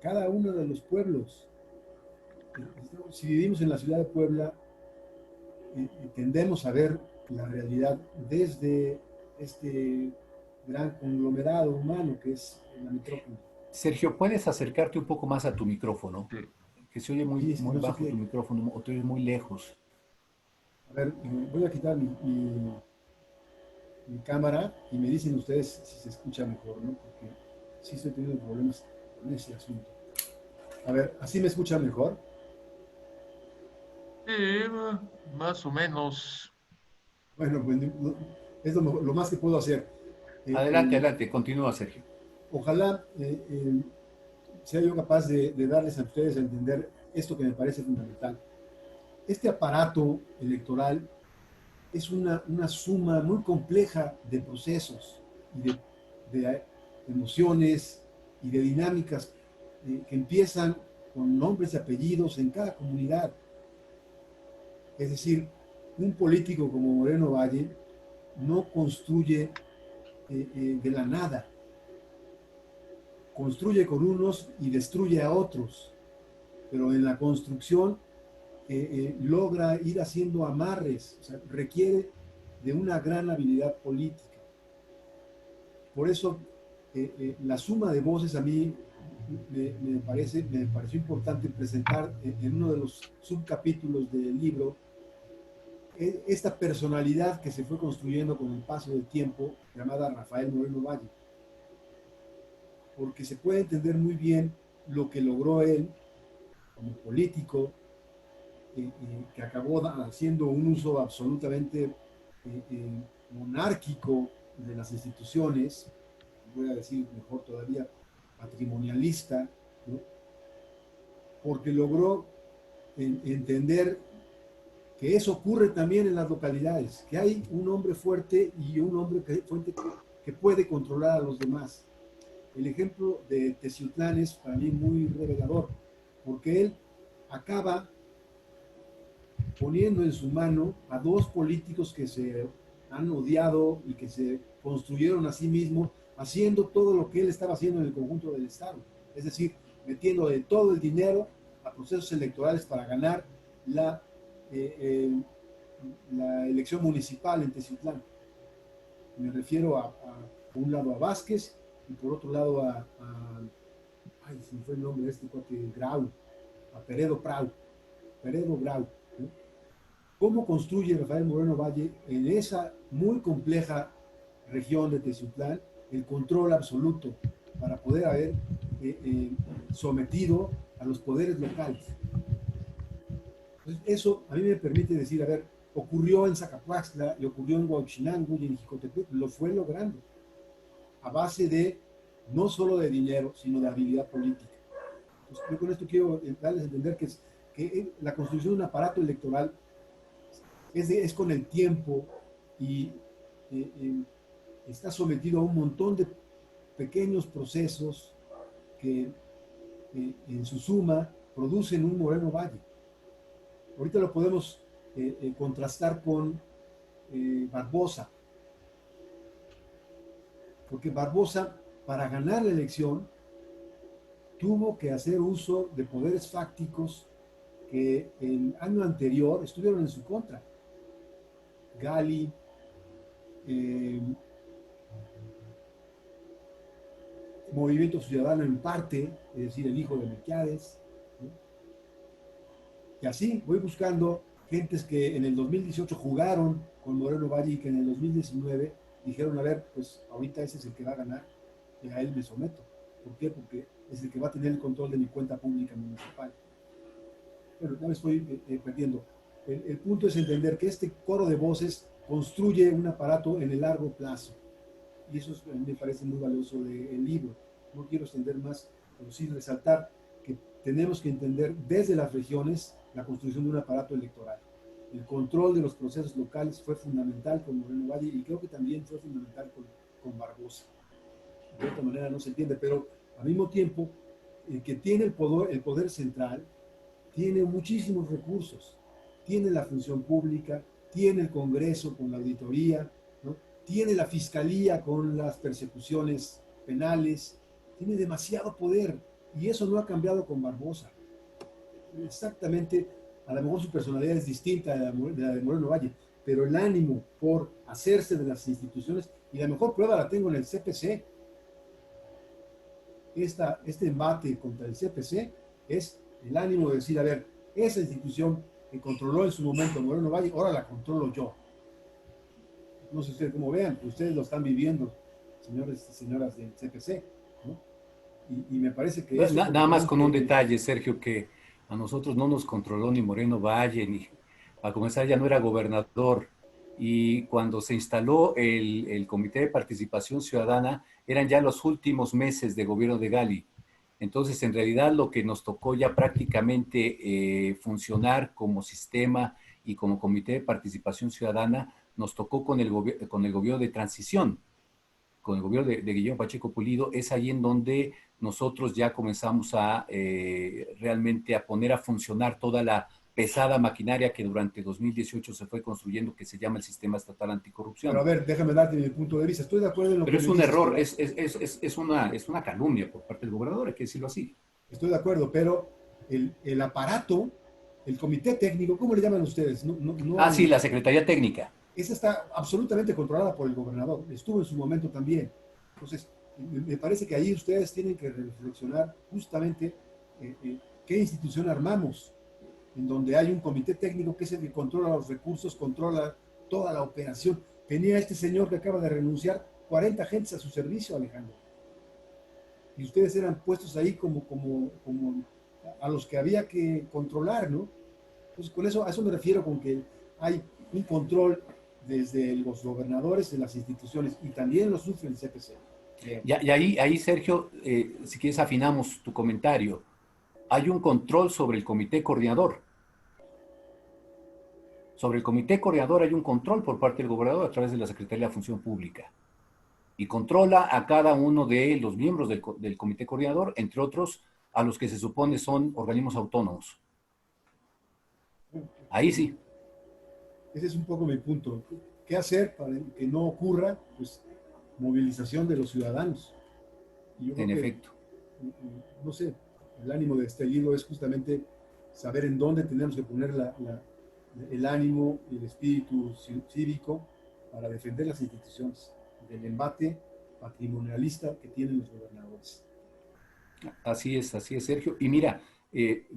cada uno de los pueblos. Si vivimos en la ciudad de Puebla, tendemos a ver la realidad desde este gran conglomerado humano que es la metrópoli. Sergio, ¿puedes acercarte un poco más a tu micrófono? Sí. Que se oye muy bajo tu micrófono o te oyes muy lejos. A ver, voy a quitar mi cámara y me dicen ustedes si se escucha mejor, ¿no? Porque sí estoy teniendo problemas con ese asunto. A ver, ¿así me escucha mejor? Más o menos. Bueno, pues es lo más que puedo hacer. Adelante, continúa, Sergio. Ojalá sea yo capaz de darles a ustedes a entender esto que me parece fundamental. Este aparato electoral es una suma muy compleja de procesos y de emociones y de dinámicas que empiezan con nombres y apellidos en cada comunidad. Es decir, un político como Moreno Valle no construye de la nada. Construye con unos y destruye a otros, pero en la construcción logra ir haciendo amarres, o sea, requiere de una gran habilidad política. Por eso la suma de voces a mí me pareció importante presentar en uno de los subcapítulos del libro esta personalidad que se fue construyendo con el paso del tiempo, llamada Rafael Moreno Valle, porque se puede entender muy bien lo que logró él como político, que acabó haciendo un uso absolutamente monárquico de las instituciones, voy a decir mejor todavía, patrimonialista, ¿no? Porque logró entender que eso ocurre también en las localidades, que hay un hombre fuerte y un hombre que puede controlar a los demás. El ejemplo de Teciutlán es para mí muy revelador, porque él acaba poniendo en su mano a dos políticos que se han odiado y que se construyeron a sí mismos, haciendo todo lo que él estaba haciendo en el conjunto del Estado. Es decir, metiendo de todo el dinero a procesos electorales para ganar la, la elección municipal en Teciutlán. Me refiero por un lado a Vázquez y por otro lado ay, se me fue el nombre de este cuate, Grau, a Peredo Grau. ¿No? ¿Cómo construye Rafael Moreno Valle en esa muy compleja región de Teciutlán el control absoluto para poder haber sometido a los poderes locales? Entonces, eso a mí me permite decir, a ver, ocurrió en Zacapuaxtla y ocurrió en Huauchinango y en Jicotepec, lo fue logrando a base de no solo de dinero, sino de habilidad política. Entonces, yo con esto quiero darles a entender que la construcción de un aparato electoral es con el tiempo y está sometido a un montón de pequeños procesos que en su suma producen un Moreno Valle. Ahorita lo podemos contrastar con Barbosa, porque Barbosa, para ganar la elección, tuvo que hacer uso de poderes fácticos que el año anterior estuvieron en su contra. Gali, Movimiento Ciudadano en parte, es decir, el hijo de Melquiades, ¿no? Y así voy buscando gentes que en el 2018 jugaron con Moreno Valle y que en el 2019 dijeron, a ver, pues ahorita ese es el que va a ganar y a él me someto. ¿Por qué? Porque es el que va a tener el control de mi cuenta pública municipal. Bueno, ya me estoy perdiendo. El punto es entender que este coro de voces construye un aparato en el largo plazo. Y eso me parece muy valioso del libro. No quiero extender más, pero sí resaltar que tenemos que entender desde las regiones la construcción de un aparato electoral. El control de los procesos locales fue fundamental con Moreno Valle y creo que también fue fundamental con Barbosa. De otra manera no se entiende, pero al mismo tiempo el que tiene el poder central tiene muchísimos recursos. Tiene la función pública, tiene el Congreso con la auditoría, ¿no? Tiene la Fiscalía con las persecuciones penales, tiene demasiado poder y eso no ha cambiado con Barbosa. Exactamente, a lo mejor su personalidad es distinta de la de Moreno Valle, pero el ánimo por hacerse de las instituciones, y la mejor prueba la tengo en el CPC. Este embate contra el CPC es el ánimo de decir, a ver, esa institución que controló en su momento Moreno Valle, ahora la controlo yo. No sé ustedes cómo vean, ustedes lo están viviendo, señores y señoras del CPC, ¿no? Y me parece que... Nada más con un detalle, Sergio, que a nosotros no nos controló ni Moreno Valle, ni a comenzar ya no era gobernador. Y cuando se instaló el Comité de Participación Ciudadana, eran ya los últimos meses de gobierno de Gali. Entonces, en realidad, lo que nos tocó ya prácticamente funcionar como sistema y como Comité de Participación Ciudadana, nos tocó con el gobierno de transición, con el gobierno de Guillermo Pacheco Pulido. Es ahí en donde nosotros ya comenzamos a realmente a poner a funcionar toda la pesada maquinaria que durante 2018 se fue construyendo, que se llama el Sistema Estatal Anticorrupción. Pero a ver, déjame darte mi punto de vista. Estoy de acuerdo en lo que es un error, es una calumnia por parte del gobernador, hay que decirlo así. Estoy de acuerdo, pero el aparato, el comité técnico, ¿cómo le llaman ustedes? Sí, la Secretaría Técnica. Esa está absolutamente controlada por el gobernador. Estuvo en su momento también. Entonces, me parece que ahí ustedes tienen que reflexionar justamente qué institución armamos, en donde hay un comité técnico que es el que controla los recursos, controla toda la operación. Tenía este señor que acaba de renunciar 40 gentes a su servicio, Alejandro. Y ustedes eran puestos ahí como a los que había que controlar, ¿no? Entonces, con eso, a eso me refiero con que hay un control desde los gobernadores de las instituciones y también lo sufre el CPC. Y ahí, Sergio, si quieres afinamos tu comentario. Hay un control sobre el comité coordinador. Sobre el comité coordinador hay un control por parte del gobernador a través de la Secretaría de Función Pública. Y controla a cada uno de los miembros del comité coordinador, entre otros, a los que se supone son organismos autónomos. Ahí sí. Ese es un poco mi punto. ¿Qué hacer para que no ocurra? Pues movilización de los ciudadanos. Y yo en efecto. No sé, el ánimo de este libro es justamente saber en dónde tenemos que poner el ánimo y el espíritu cívico para defender las instituciones del embate patrimonialista que tienen los gobernadores. Así es, Sergio. Y mira,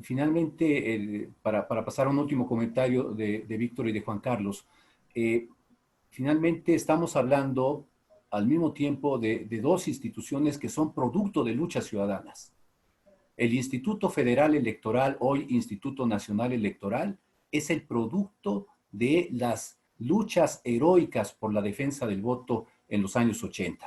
finalmente, para pasar a un último comentario de Víctor y de Juan Carlos, finalmente estamos hablando al mismo tiempo de dos instituciones que son producto de luchas ciudadanas. El Instituto Federal Electoral, hoy Instituto Nacional Electoral, es el producto de las luchas heroicas por la defensa del voto en los años 80.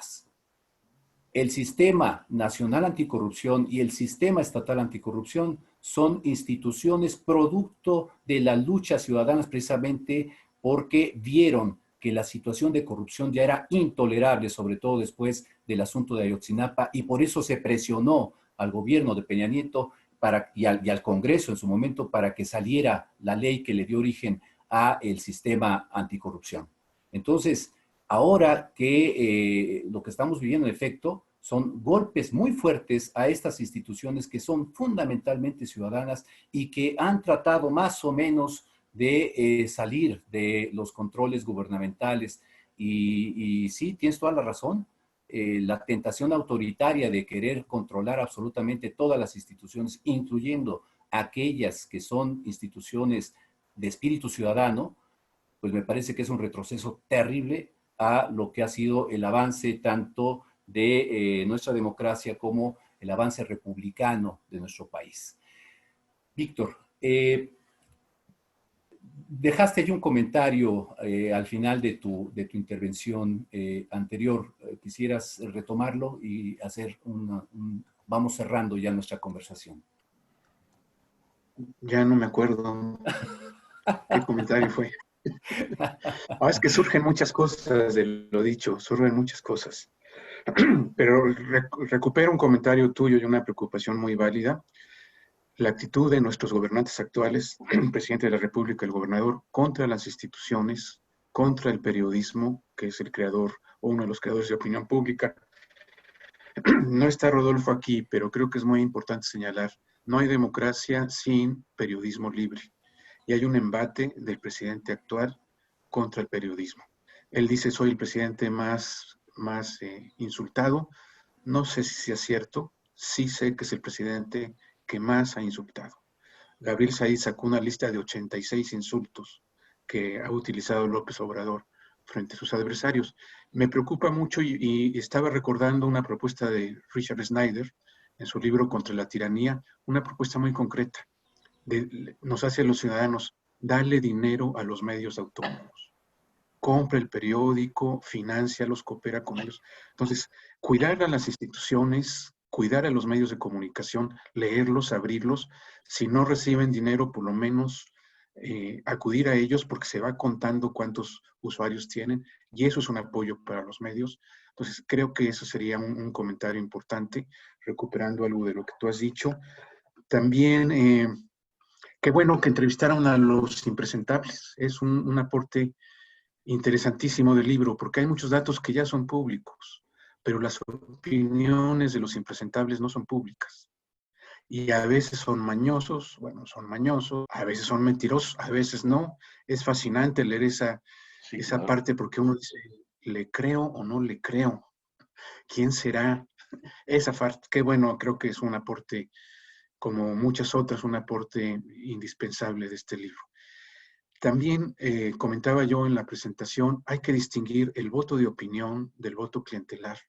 El Sistema Nacional Anticorrupción y el Sistema Estatal Anticorrupción son instituciones producto de las luchas ciudadanas precisamente porque vieron que la situación de corrupción ya era intolerable, sobre todo después del asunto de Ayotzinapa, y por eso se presionó al gobierno de Peña Nieto y al Congreso en su momento para que saliera la ley que le dio origen a el sistema anticorrupción. Entonces, ahora que lo que estamos viviendo en efecto son golpes muy fuertes a estas instituciones que son fundamentalmente ciudadanas y que han tratado más o menos de salir de los controles gubernamentales. Y sí, tienes toda la razón. La tentación autoritaria de querer controlar absolutamente todas las instituciones, incluyendo aquellas que son instituciones de espíritu ciudadano, pues me parece que es un retroceso terrible a lo que ha sido el avance tanto de nuestra democracia como el avance republicano de nuestro país. Víctor, dejaste allí un comentario al final de tu intervención anterior. ¿Quisieras retomarlo y hacer vamos cerrando ya nuestra conversación? Ya no me acuerdo qué comentario fue. Es que surgen muchas cosas de lo dicho, surgen muchas cosas. Pero recupero un comentario tuyo y una preocupación muy válida. La actitud de nuestros gobernantes actuales, el presidente de la República, el gobernador, contra las instituciones, contra el periodismo, que es el creador o uno de los creadores de opinión pública. No está Rodolfo aquí, pero creo que es muy importante señalar, no hay democracia sin periodismo libre. Y hay un embate del presidente actual contra el periodismo. Él dice, soy el presidente más insultado. No sé si sea cierto, sí sé que es el presidente que más ha insultado. Gabriel Said sacó una lista de 86 insultos que ha utilizado López Obrador frente a sus adversarios. Me preocupa mucho y estaba recordando una propuesta de Richard Snyder en su libro Contra la tiranía, una propuesta muy concreta. Nos hace a los ciudadanos darle dinero a los medios autónomos. Compra el periódico, financialos, coopera con ellos. Entonces, cuidar a las instituciones, cuidar a los medios de comunicación, leerlos, abrirlos. Si no reciben dinero, por lo menos acudir a ellos porque se va contando cuántos usuarios tienen y eso es un apoyo para los medios. Entonces, creo que eso sería un comentario importante, recuperando algo de lo que tú has dicho. También, qué bueno que entrevistaron a los impresentables. Es un aporte interesantísimo del libro, porque hay muchos datos que ya son públicos, pero las opiniones de los impresentables no son públicas. Y a veces son mañosos, a veces son mentirosos, a veces no. Es fascinante leer esa parte porque uno dice, ¿le creo o no le creo? ¿Quién será? Esa parte, qué bueno, creo que es un aporte, como muchas otras, un aporte indispensable de este libro. También comentaba yo en la presentación, hay que distinguir el voto de opinión del voto clientelar.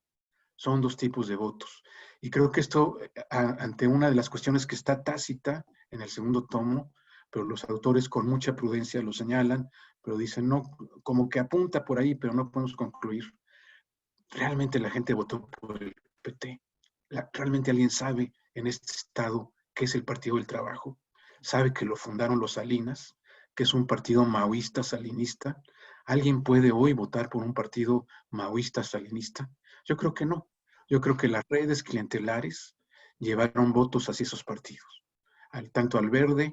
Son dos tipos de votos. Y creo que esto, ante una de las cuestiones que está tácita en el segundo tomo, pero los autores con mucha prudencia lo señalan, pero dicen, no, como que apunta por ahí, pero no podemos concluir. ¿Realmente la gente votó por el PT? ¿Realmente alguien sabe en este estado qué es el Partido del Trabajo? ¿Sabe que lo fundaron los Salinas? ¿Que es un partido maoísta, salinista? ¿Alguien puede hoy votar por un partido maoísta, salinista? Yo creo que no. Yo creo que las redes clientelares llevaron votos hacia esos partidos. Tanto al Verde.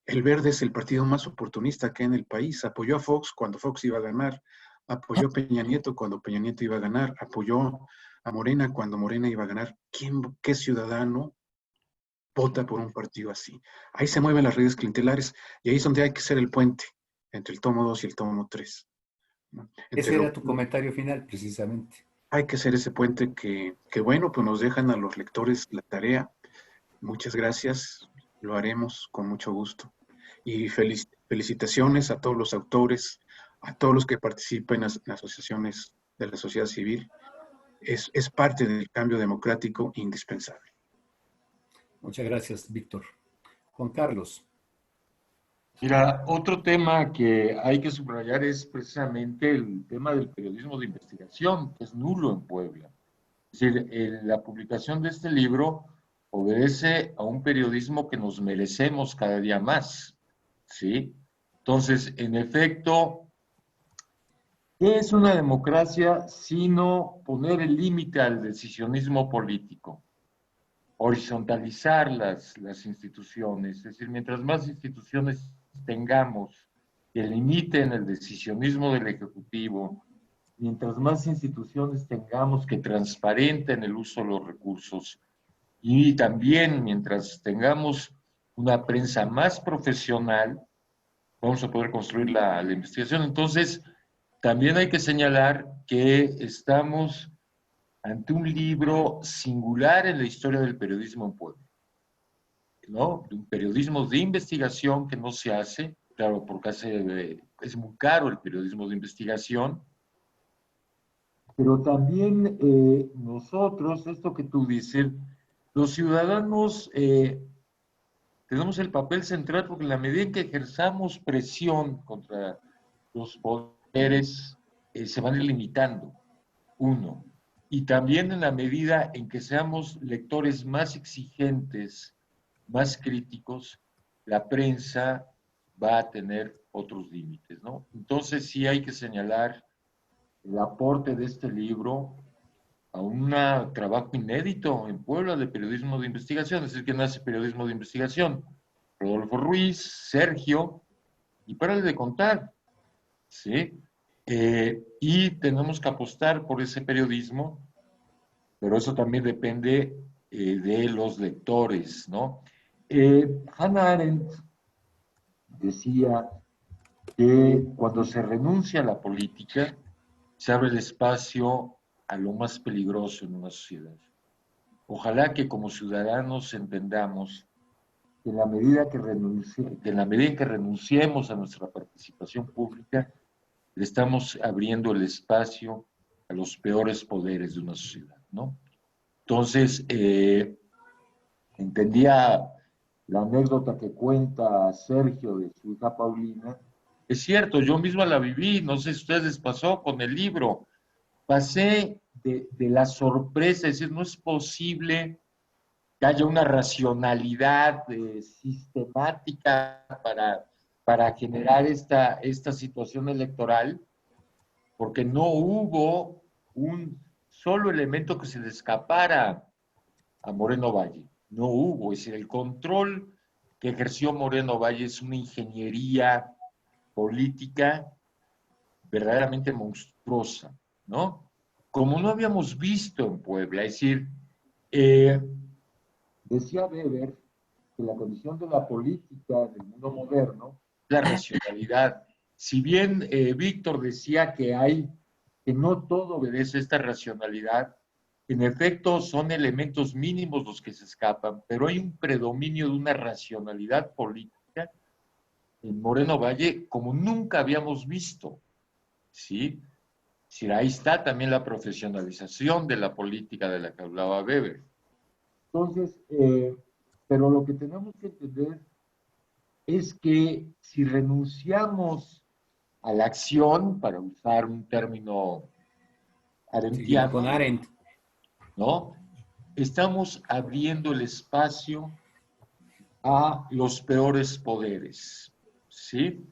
El Verde es el partido más oportunista que hay en el país. Apoyó a Fox cuando Fox iba a ganar. Apoyó a Peña Nieto cuando Peña Nieto iba a ganar. Apoyó a Morena cuando Morena iba a ganar. ¿Qué ciudadano vota por un partido así. Ahí se mueven las redes clientelares y ahí es donde hay que ser el puente entre el tomo 2 y el tomo 3. ¿No? Ese era tu comentario final, precisamente. Hay que ser ese puente que bueno, pues nos dejan a los lectores la tarea. Muchas gracias, lo haremos con mucho gusto. Y felicitaciones a todos los autores, a todos los que participan en asociaciones de la sociedad civil. Es parte del cambio democrático indispensable. Muchas gracias, Víctor. Juan Carlos. Mira, otro tema que hay que subrayar es precisamente el tema del periodismo de investigación, que es nulo en Puebla. Es decir, la publicación de este libro obedece a un periodismo que nos merecemos cada día más, ¿sí? Entonces, en efecto, ¿qué es una democracia sino poner el límite al decisionismo político? Horizontalizar las instituciones, es decir, mientras más instituciones tengamos que limiten el decisionismo del Ejecutivo, mientras más instituciones tengamos que transparenten el uso de los recursos, y también mientras tengamos una prensa más profesional, vamos a poder construir la investigación. Entonces, también hay que señalar que estamos ante un libro singular en la historia del periodismo en Puebla, ¿no? Un periodismo de investigación que no se hace, claro, porque es muy caro el periodismo de investigación, pero también nosotros, esto que tú dices, los ciudadanos tenemos el papel central porque en la medida en que ejerzamos presión contra los poderes, se van limitando, uno. Y también en la medida en que seamos lectores más exigentes, más críticos, la prensa va a tener otros límites, ¿no? Entonces sí hay que señalar el aporte de este libro a un trabajo inédito en Puebla de periodismo de investigación, es decir, que nace periodismo de investigación. Rodolfo Ruiz, Sergio, y párale de contar, ¿sí? Y tenemos que apostar por ese periodismo, pero eso también depende de los lectores, ¿no? Hannah Arendt decía que cuando se renuncia a la política, se abre el espacio a lo más peligroso en una sociedad. Ojalá que como ciudadanos entendamos que en la medida en que renunciemos a nuestra participación pública, le estamos abriendo el espacio a los peores poderes de una sociedad, ¿no? Entonces, entendía la anécdota que cuenta Sergio de su hija Paulina. Es cierto, yo misma la viví, no sé si a ustedes les pasó con el libro. Pasé de la sorpresa, es decir, no es posible que haya una racionalidad sistemática para generar esta situación electoral, porque no hubo un solo elemento que se le escapara a Moreno Valle. No hubo, es decir, el control que ejerció Moreno Valle es una ingeniería política verdaderamente monstruosa, ¿no? Como no habíamos visto en Puebla, es decir, decía Weber que la condición de la política del mundo moderno es la racionalidad. Si bien Víctor decía que no todo obedece a esta racionalidad, en efecto son elementos mínimos los que se escapan, pero hay un predominio de una racionalidad política en Moreno Valle como nunca habíamos visto, ¿sí? Sí, ahí está también la profesionalización de la política de la que hablaba Weber. Entonces, pero lo que tenemos que entender es que si renunciamos a la acción, para usar un término arendtiano, con Arendt, ¿no? Estamos abriendo el espacio a los peores poderes, ¿sí?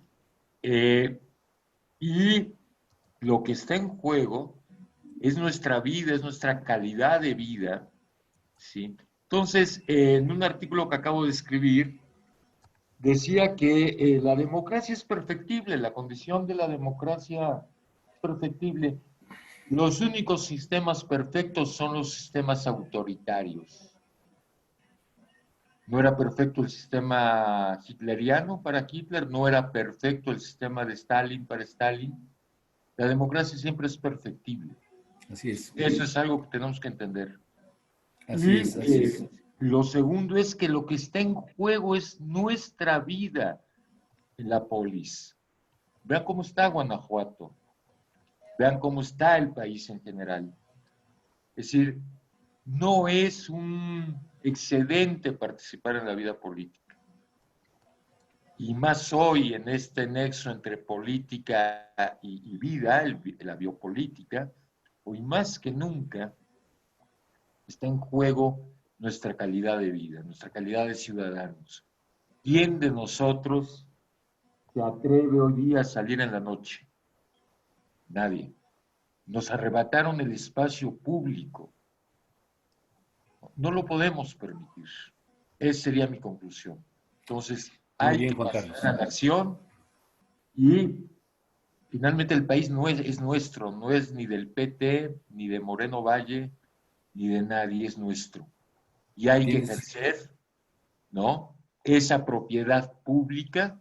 Y lo que está en juego es nuestra vida, es nuestra calidad de vida, ¿sí? Entonces, en un artículo que acabo de escribir, decía que la democracia es perfectible, la condición de la democracia es perfectible. Los únicos sistemas perfectos son los sistemas autoritarios. No era perfecto el sistema hitleriano para Hitler, no era perfecto el sistema de Stalin para Stalin. La democracia siempre es perfectible. Así es. Eso es algo que tenemos que entender. Así es, así es. Lo segundo es que lo que está en juego es nuestra vida en la polis. Vean cómo está Guanajuato. Vean cómo está el país en general. Es decir, no es un excedente participar en la vida política. Y más hoy en este nexo entre política y vida, la biopolítica, hoy más que nunca está en juego nuestra calidad de vida, nuestra calidad de ciudadanos. ¿Quién de nosotros se atreve hoy día a salir en la noche? Nadie. Nos arrebataron el espacio público. No lo podemos permitir. Esa sería mi conclusión. Entonces, hay que pasar a la acción y finalmente el país no es nuestro, no es ni del PT, ni de Moreno Valle, ni de nadie, es nuestro. Y hay que ejercer, ¿no?, esa propiedad pública,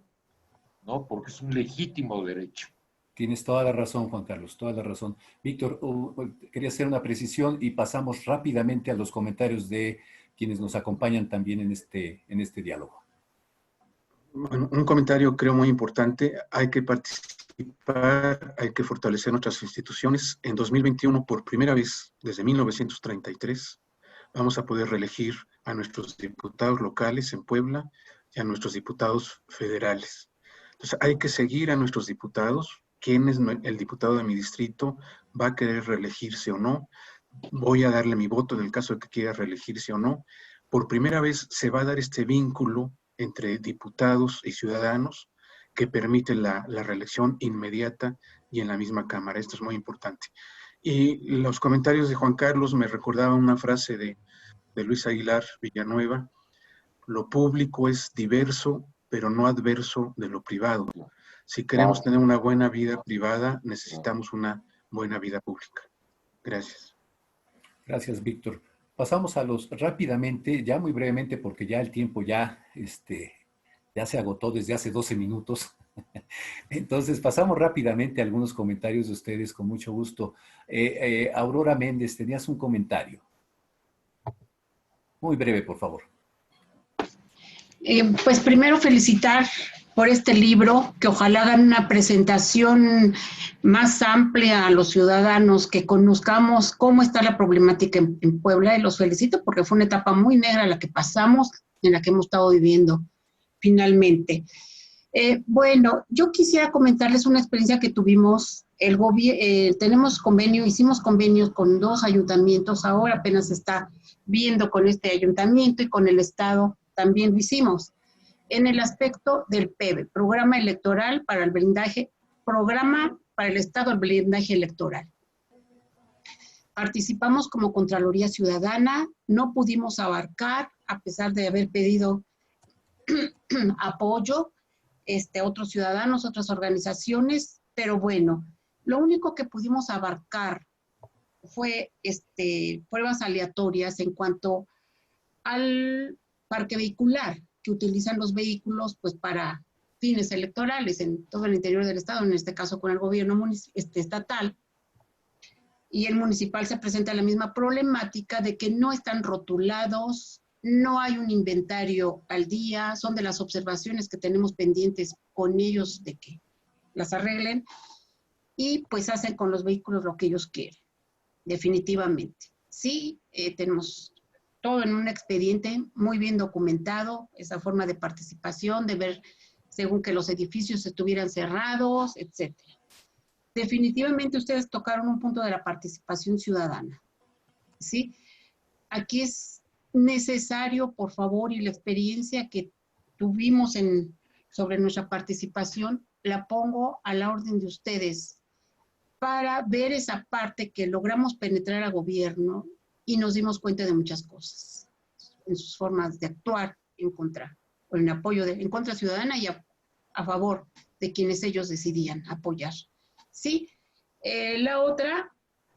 ¿no?, porque es un legítimo derecho. Tienes toda la razón, Juan Carlos, toda la razón. Víctor, quería hacer una precisión y pasamos rápidamente a los comentarios de quienes nos acompañan también en este diálogo. Bueno, un comentario creo muy importante. Hay que participar, hay que fortalecer nuestras instituciones. En 2021, por primera vez desde 1933, vamos a poder reelegir a nuestros diputados locales en Puebla y a nuestros diputados federales. Entonces, hay que seguir a nuestros diputados. ¿Quién es el diputado de mi distrito? ¿Va a querer reelegirse o no? Voy a darle mi voto en el caso de que quiera reelegirse o no. Por primera vez se va a dar este vínculo entre diputados y ciudadanos que permite la reelección inmediata y en la misma Cámara. Esto es muy importante. Y los comentarios de Juan Carlos me recordaban una frase de Luis Aguilar Villanueva: lo público es diverso, pero no adverso de lo privado. Si queremos tener una buena vida privada, necesitamos una buena vida pública. Gracias. Gracias, Víctor. Pasamos rápidamente, ya muy brevemente, porque ya el tiempo ya se agotó desde hace 12 minutos. Entonces, pasamos rápidamente a algunos comentarios de ustedes, con mucho gusto. Aurora Méndez, tenías un comentario. Muy breve, por favor. Pues primero felicitar por este libro, que ojalá hagan una presentación más amplia a los ciudadanos, que conozcamos cómo está la problemática en Puebla, y los felicito porque fue una etapa muy negra la que pasamos, en la que hemos estado viviendo finalmente. Bueno, yo quisiera comentarles una experiencia que tuvimos. Hicimos convenios con 2 ayuntamientos, ahora apenas se está viendo con este ayuntamiento, y con el Estado también lo hicimos, en el aspecto del PEBE, Programa Electoral para el Blindaje, Programa para el Estado del Blindaje Electoral. Participamos como Contraloría Ciudadana, no pudimos abarcar, a pesar de haber pedido apoyo a otros ciudadanos, otras organizaciones, pero bueno, lo único que pudimos abarcar fue pruebas aleatorias en cuanto al parque vehicular que utilizan los vehículos pues para fines electorales en todo el interior del estado, en este caso con el gobierno estatal, y el municipal se presenta la misma problemática de que no están rotulados, no hay un inventario al día, son de las observaciones que tenemos pendientes con ellos de que las arreglen, y pues hacen con los vehículos lo que ellos quieren, definitivamente. Sí, tenemos todo en un expediente muy bien documentado, esa forma de participación, de ver según que los edificios estuvieran cerrados, etc. Definitivamente ustedes tocaron un punto de la participación ciudadana, ¿sí? Aquí es necesario, por favor, y la experiencia que tuvimos sobre nuestra participación, la pongo a la orden de ustedes para ver esa parte que logramos penetrar al gobierno y nos dimos cuenta de muchas cosas en sus formas de actuar en contra, o en apoyo, en contra ciudadana y a favor de quienes ellos decidían apoyar. Sí, la otra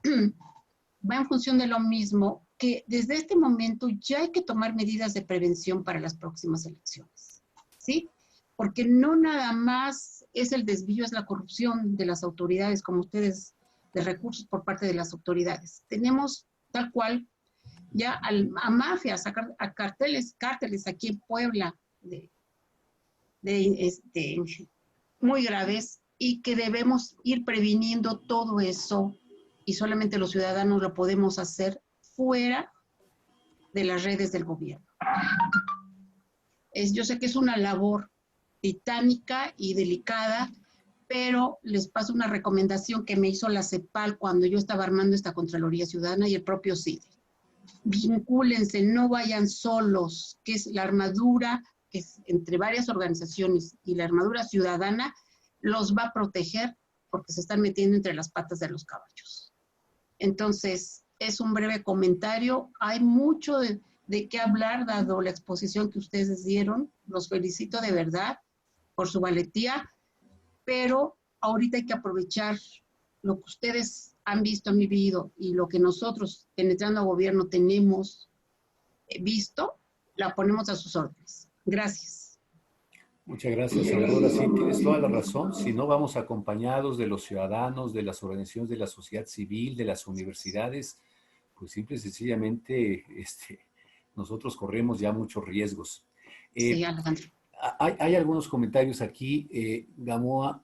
va en función de lo mismo, que desde este momento ya hay que tomar medidas de prevención para las próximas elecciones, ¿sí? Porque no nada más es el desvío, es la corrupción de las autoridades, como ustedes, de recursos por parte de las autoridades. Tenemos tal cual ya a mafias, a cárteles aquí en Puebla, muy graves, y que debemos ir previniendo todo eso, y solamente los ciudadanos lo podemos hacer fuera de las redes del gobierno. Yo sé que es una labor titánica y delicada, pero les paso una recomendación que me hizo la CEPAL cuando yo estaba armando esta Contraloría Ciudadana y el propio CIDE. Vincúlense, no vayan solos, que es la armadura, que es entre varias organizaciones, y la armadura ciudadana los va a proteger porque se están metiendo entre las patas de los caballos. Entonces, es un breve comentario. Hay mucho de qué hablar, dado la exposición que ustedes dieron. Los felicito de verdad por su valentía, pero ahorita hay que aprovechar lo que ustedes han visto, han vivido, y lo que nosotros, penetrando a gobierno, tenemos visto, la ponemos a sus órdenes. Gracias. Muchas gracias, Salvador. Sí, tienes toda la razón. Si no vamos acompañados de los ciudadanos, de las organizaciones de la sociedad civil, de las universidades, pues simple y sencillamente nosotros corremos ya muchos riesgos. Sí, Alejandro. Hay algunos comentarios aquí. Gamoa.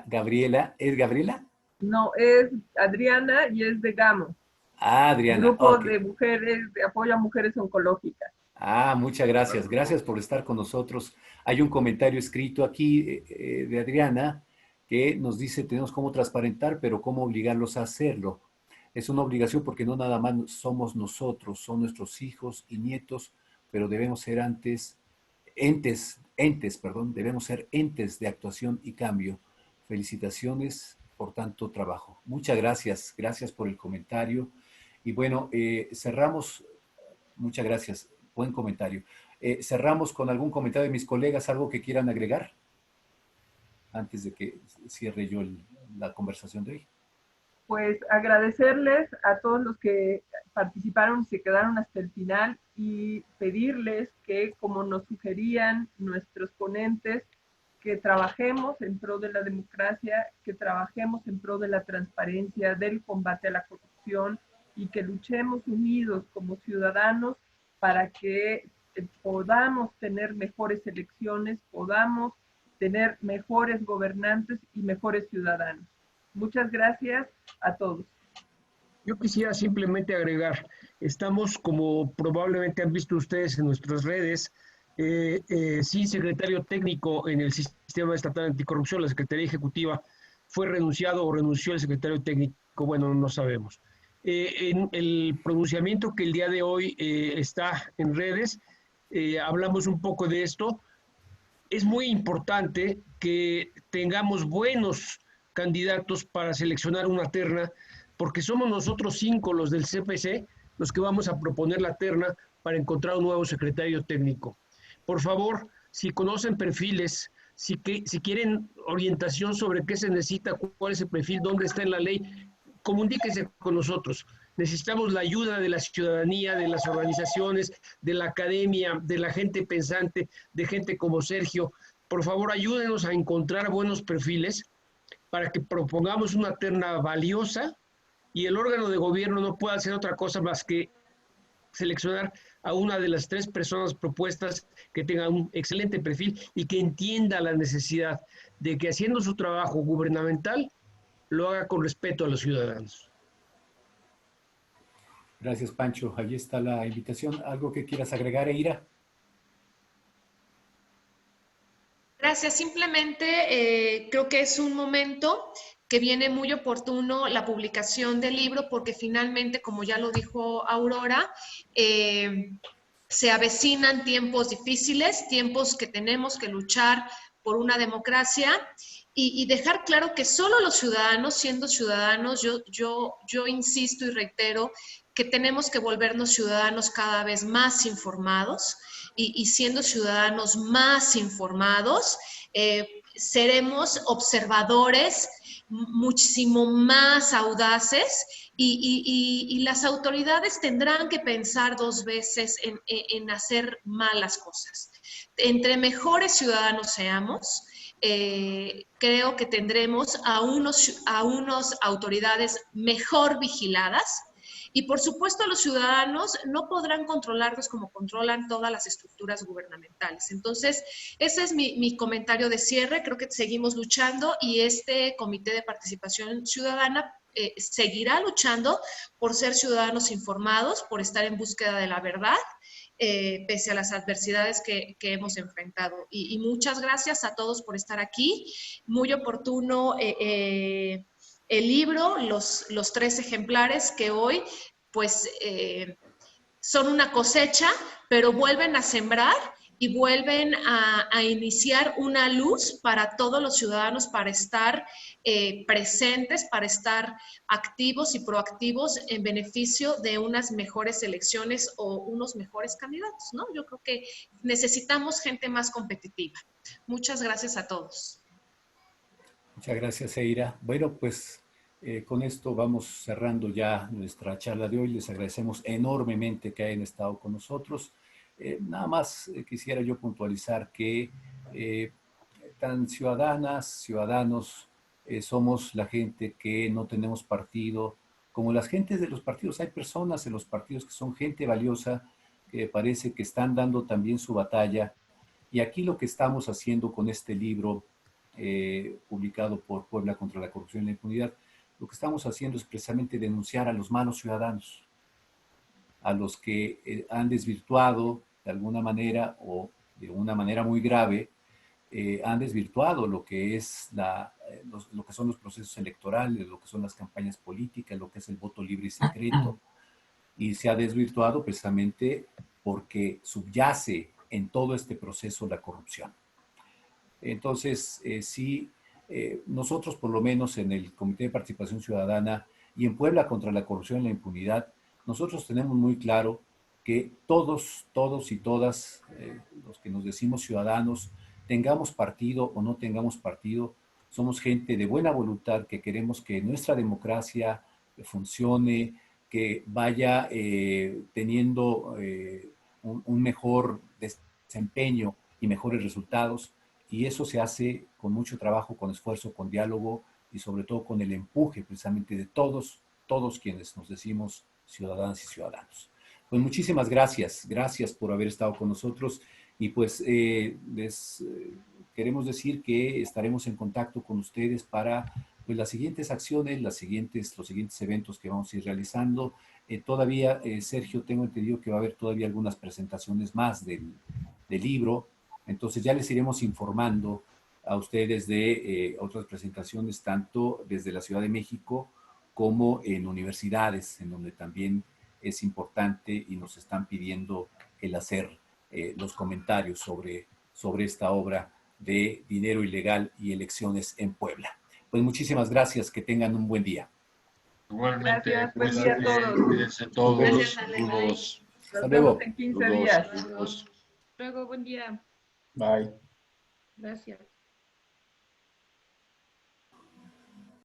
Gabriela. ¿Es Gabriela? No, es Adriana y es de GAMO. Ah, Adriana. Grupo okay. De mujeres, de apoyo a mujeres oncológicas. Ah, muchas gracias. Gracias por estar con nosotros. Hay un comentario escrito aquí de Adriana que nos dice, tenemos cómo transparentar, pero cómo obligarlos a hacerlo. Es una obligación porque no nada más somos nosotros, son nuestros hijos y nietos, pero debemos ser debemos ser entes de actuación y cambio. Felicitaciones por tanto trabajo. Muchas gracias. Gracias por el comentario. Y bueno, cerramos. Muchas gracias. Buen comentario. Cerramos con algún comentario de mis colegas, algo que quieran agregar antes de que cierre yo la conversación de hoy. Pues agradecerles a todos los que participaron y se quedaron hasta el final, y pedirles que, como nos sugerían nuestros ponentes, que trabajemos en pro de la democracia, que trabajemos en pro de la transparencia, del combate a la corrupción, y que luchemos unidos como ciudadanos para que podamos tener mejores elecciones, podamos tener mejores gobernantes y mejores ciudadanos. Muchas gracias a todos. Yo quisiera simplemente agregar, estamos, como probablemente han visto ustedes en nuestras redes, sin secretario técnico en el Sistema Estatal Anticorrupción. La Secretaría Ejecutiva fue renunciado o renunció el secretario técnico, bueno, no sabemos. En el pronunciamiento que el día de hoy está en redes, hablamos un poco de esto. Es muy importante que tengamos buenos candidatos para seleccionar una terna, porque somos nosotros 5, los del CPC, los que vamos a proponer la terna para encontrar un nuevo secretario técnico. Por favor, si conocen perfiles, si quieren orientación sobre qué se necesita, cuál es el perfil, dónde está en la ley, comuníquense con nosotros. Necesitamos la ayuda de la ciudadanía, de las organizaciones, de la academia, de la gente pensante, de gente como Sergio. Por favor, ayúdenos a encontrar buenos perfiles para que propongamos una terna valiosa y el órgano de gobierno no pueda hacer otra cosa más que seleccionar a una de las 3 personas propuestas que tenga un excelente perfil y que entienda la necesidad de que, haciendo su trabajo gubernamental, lo haga con respeto a los ciudadanos. Gracias, Pancho. Allí está la invitación. ¿Algo que quieras agregar, Eira? Gracias. Simplemente creo que es un momento que viene muy oportuno la publicación del libro, porque finalmente, como ya lo dijo Aurora, se avecinan tiempos difíciles, tiempos que tenemos que luchar por una democracia y dejar claro que solo los ciudadanos, siendo ciudadanos, yo insisto y reitero que tenemos que volvernos ciudadanos cada vez más informados, y siendo ciudadanos más informados, seremos observadores muchísimo más audaces y las autoridades tendrán que pensar 2 veces en hacer malas cosas. Entre mejores ciudadanos seamos, creo que tendremos a unos autoridades mejor vigiladas. Y por supuesto los ciudadanos no podrán controlarlos como controlan todas las estructuras gubernamentales. Entonces, ese es mi comentario de cierre. Creo que seguimos luchando y este Comité de Participación Ciudadana seguirá luchando por ser ciudadanos informados, por estar en búsqueda de la verdad, pese a las adversidades que hemos enfrentado. Y muchas gracias a todos por estar aquí. Muy oportuno el libro, los 3 ejemplares que hoy pues son una cosecha, pero vuelven a sembrar y vuelven a iniciar una luz para todos los ciudadanos para estar presentes, para estar activos y proactivos en beneficio de unas mejores elecciones o unos mejores candidatos, ¿no? Yo creo que necesitamos gente más competitiva. Muchas gracias a todos. Muchas gracias, Eira. Bueno, pues con esto vamos cerrando ya nuestra charla de hoy. Les agradecemos enormemente que hayan estado con nosotros. Nada más quisiera yo puntualizar que tan ciudadanas, ciudadanos, somos la gente que no tenemos partido, como las gentes de los partidos. Hay personas en los partidos que son gente valiosa, que parece que están dando también su batalla. Y aquí lo que estamos haciendo con este libro publicado por Puebla contra la corrupción y la impunidad, lo que estamos haciendo es precisamente denunciar a los malos ciudadanos, a los que han desvirtuado de alguna manera o de una manera muy grave, han desvirtuado lo que es lo que son los procesos electorales, lo que son las campañas políticas, lo que es el voto libre y secreto, y se ha desvirtuado precisamente porque subyace en todo este proceso la corrupción. Entonces, sí, nosotros por lo menos en el Comité de Participación Ciudadana y en Puebla contra la corrupción y la impunidad, nosotros tenemos muy claro que todos y todas los que nos decimos ciudadanos, tengamos partido o no tengamos partido, somos gente de buena voluntad que queremos que nuestra democracia funcione, que vaya teniendo un mejor desempeño y mejores resultados. Y eso se hace con mucho trabajo, con esfuerzo, con diálogo y sobre todo con el empuje precisamente de todos quienes nos decimos ciudadanas y ciudadanos. Pues muchísimas gracias. Gracias por haber estado con nosotros y pues les queremos decir que estaremos en contacto con ustedes para pues, las siguientes acciones, los siguientes eventos que vamos a ir realizando. Todavía, Sergio, tengo entendido que va a haber todavía algunas presentaciones más del libro. Entonces ya les iremos informando a ustedes de otras presentaciones, tanto desde la Ciudad de México como en universidades, en donde también es importante y nos están pidiendo el hacer los comentarios sobre esta obra de Dinero Ilegal y Elecciones en Puebla. Pues muchísimas gracias, que tengan un buen día. Igualmente, gracias, buen día a todos. Cuídense todos. Gracias, Saludos. Nos vemos en 15 días. Saludos. Luego, buen día. Bye. Gracias.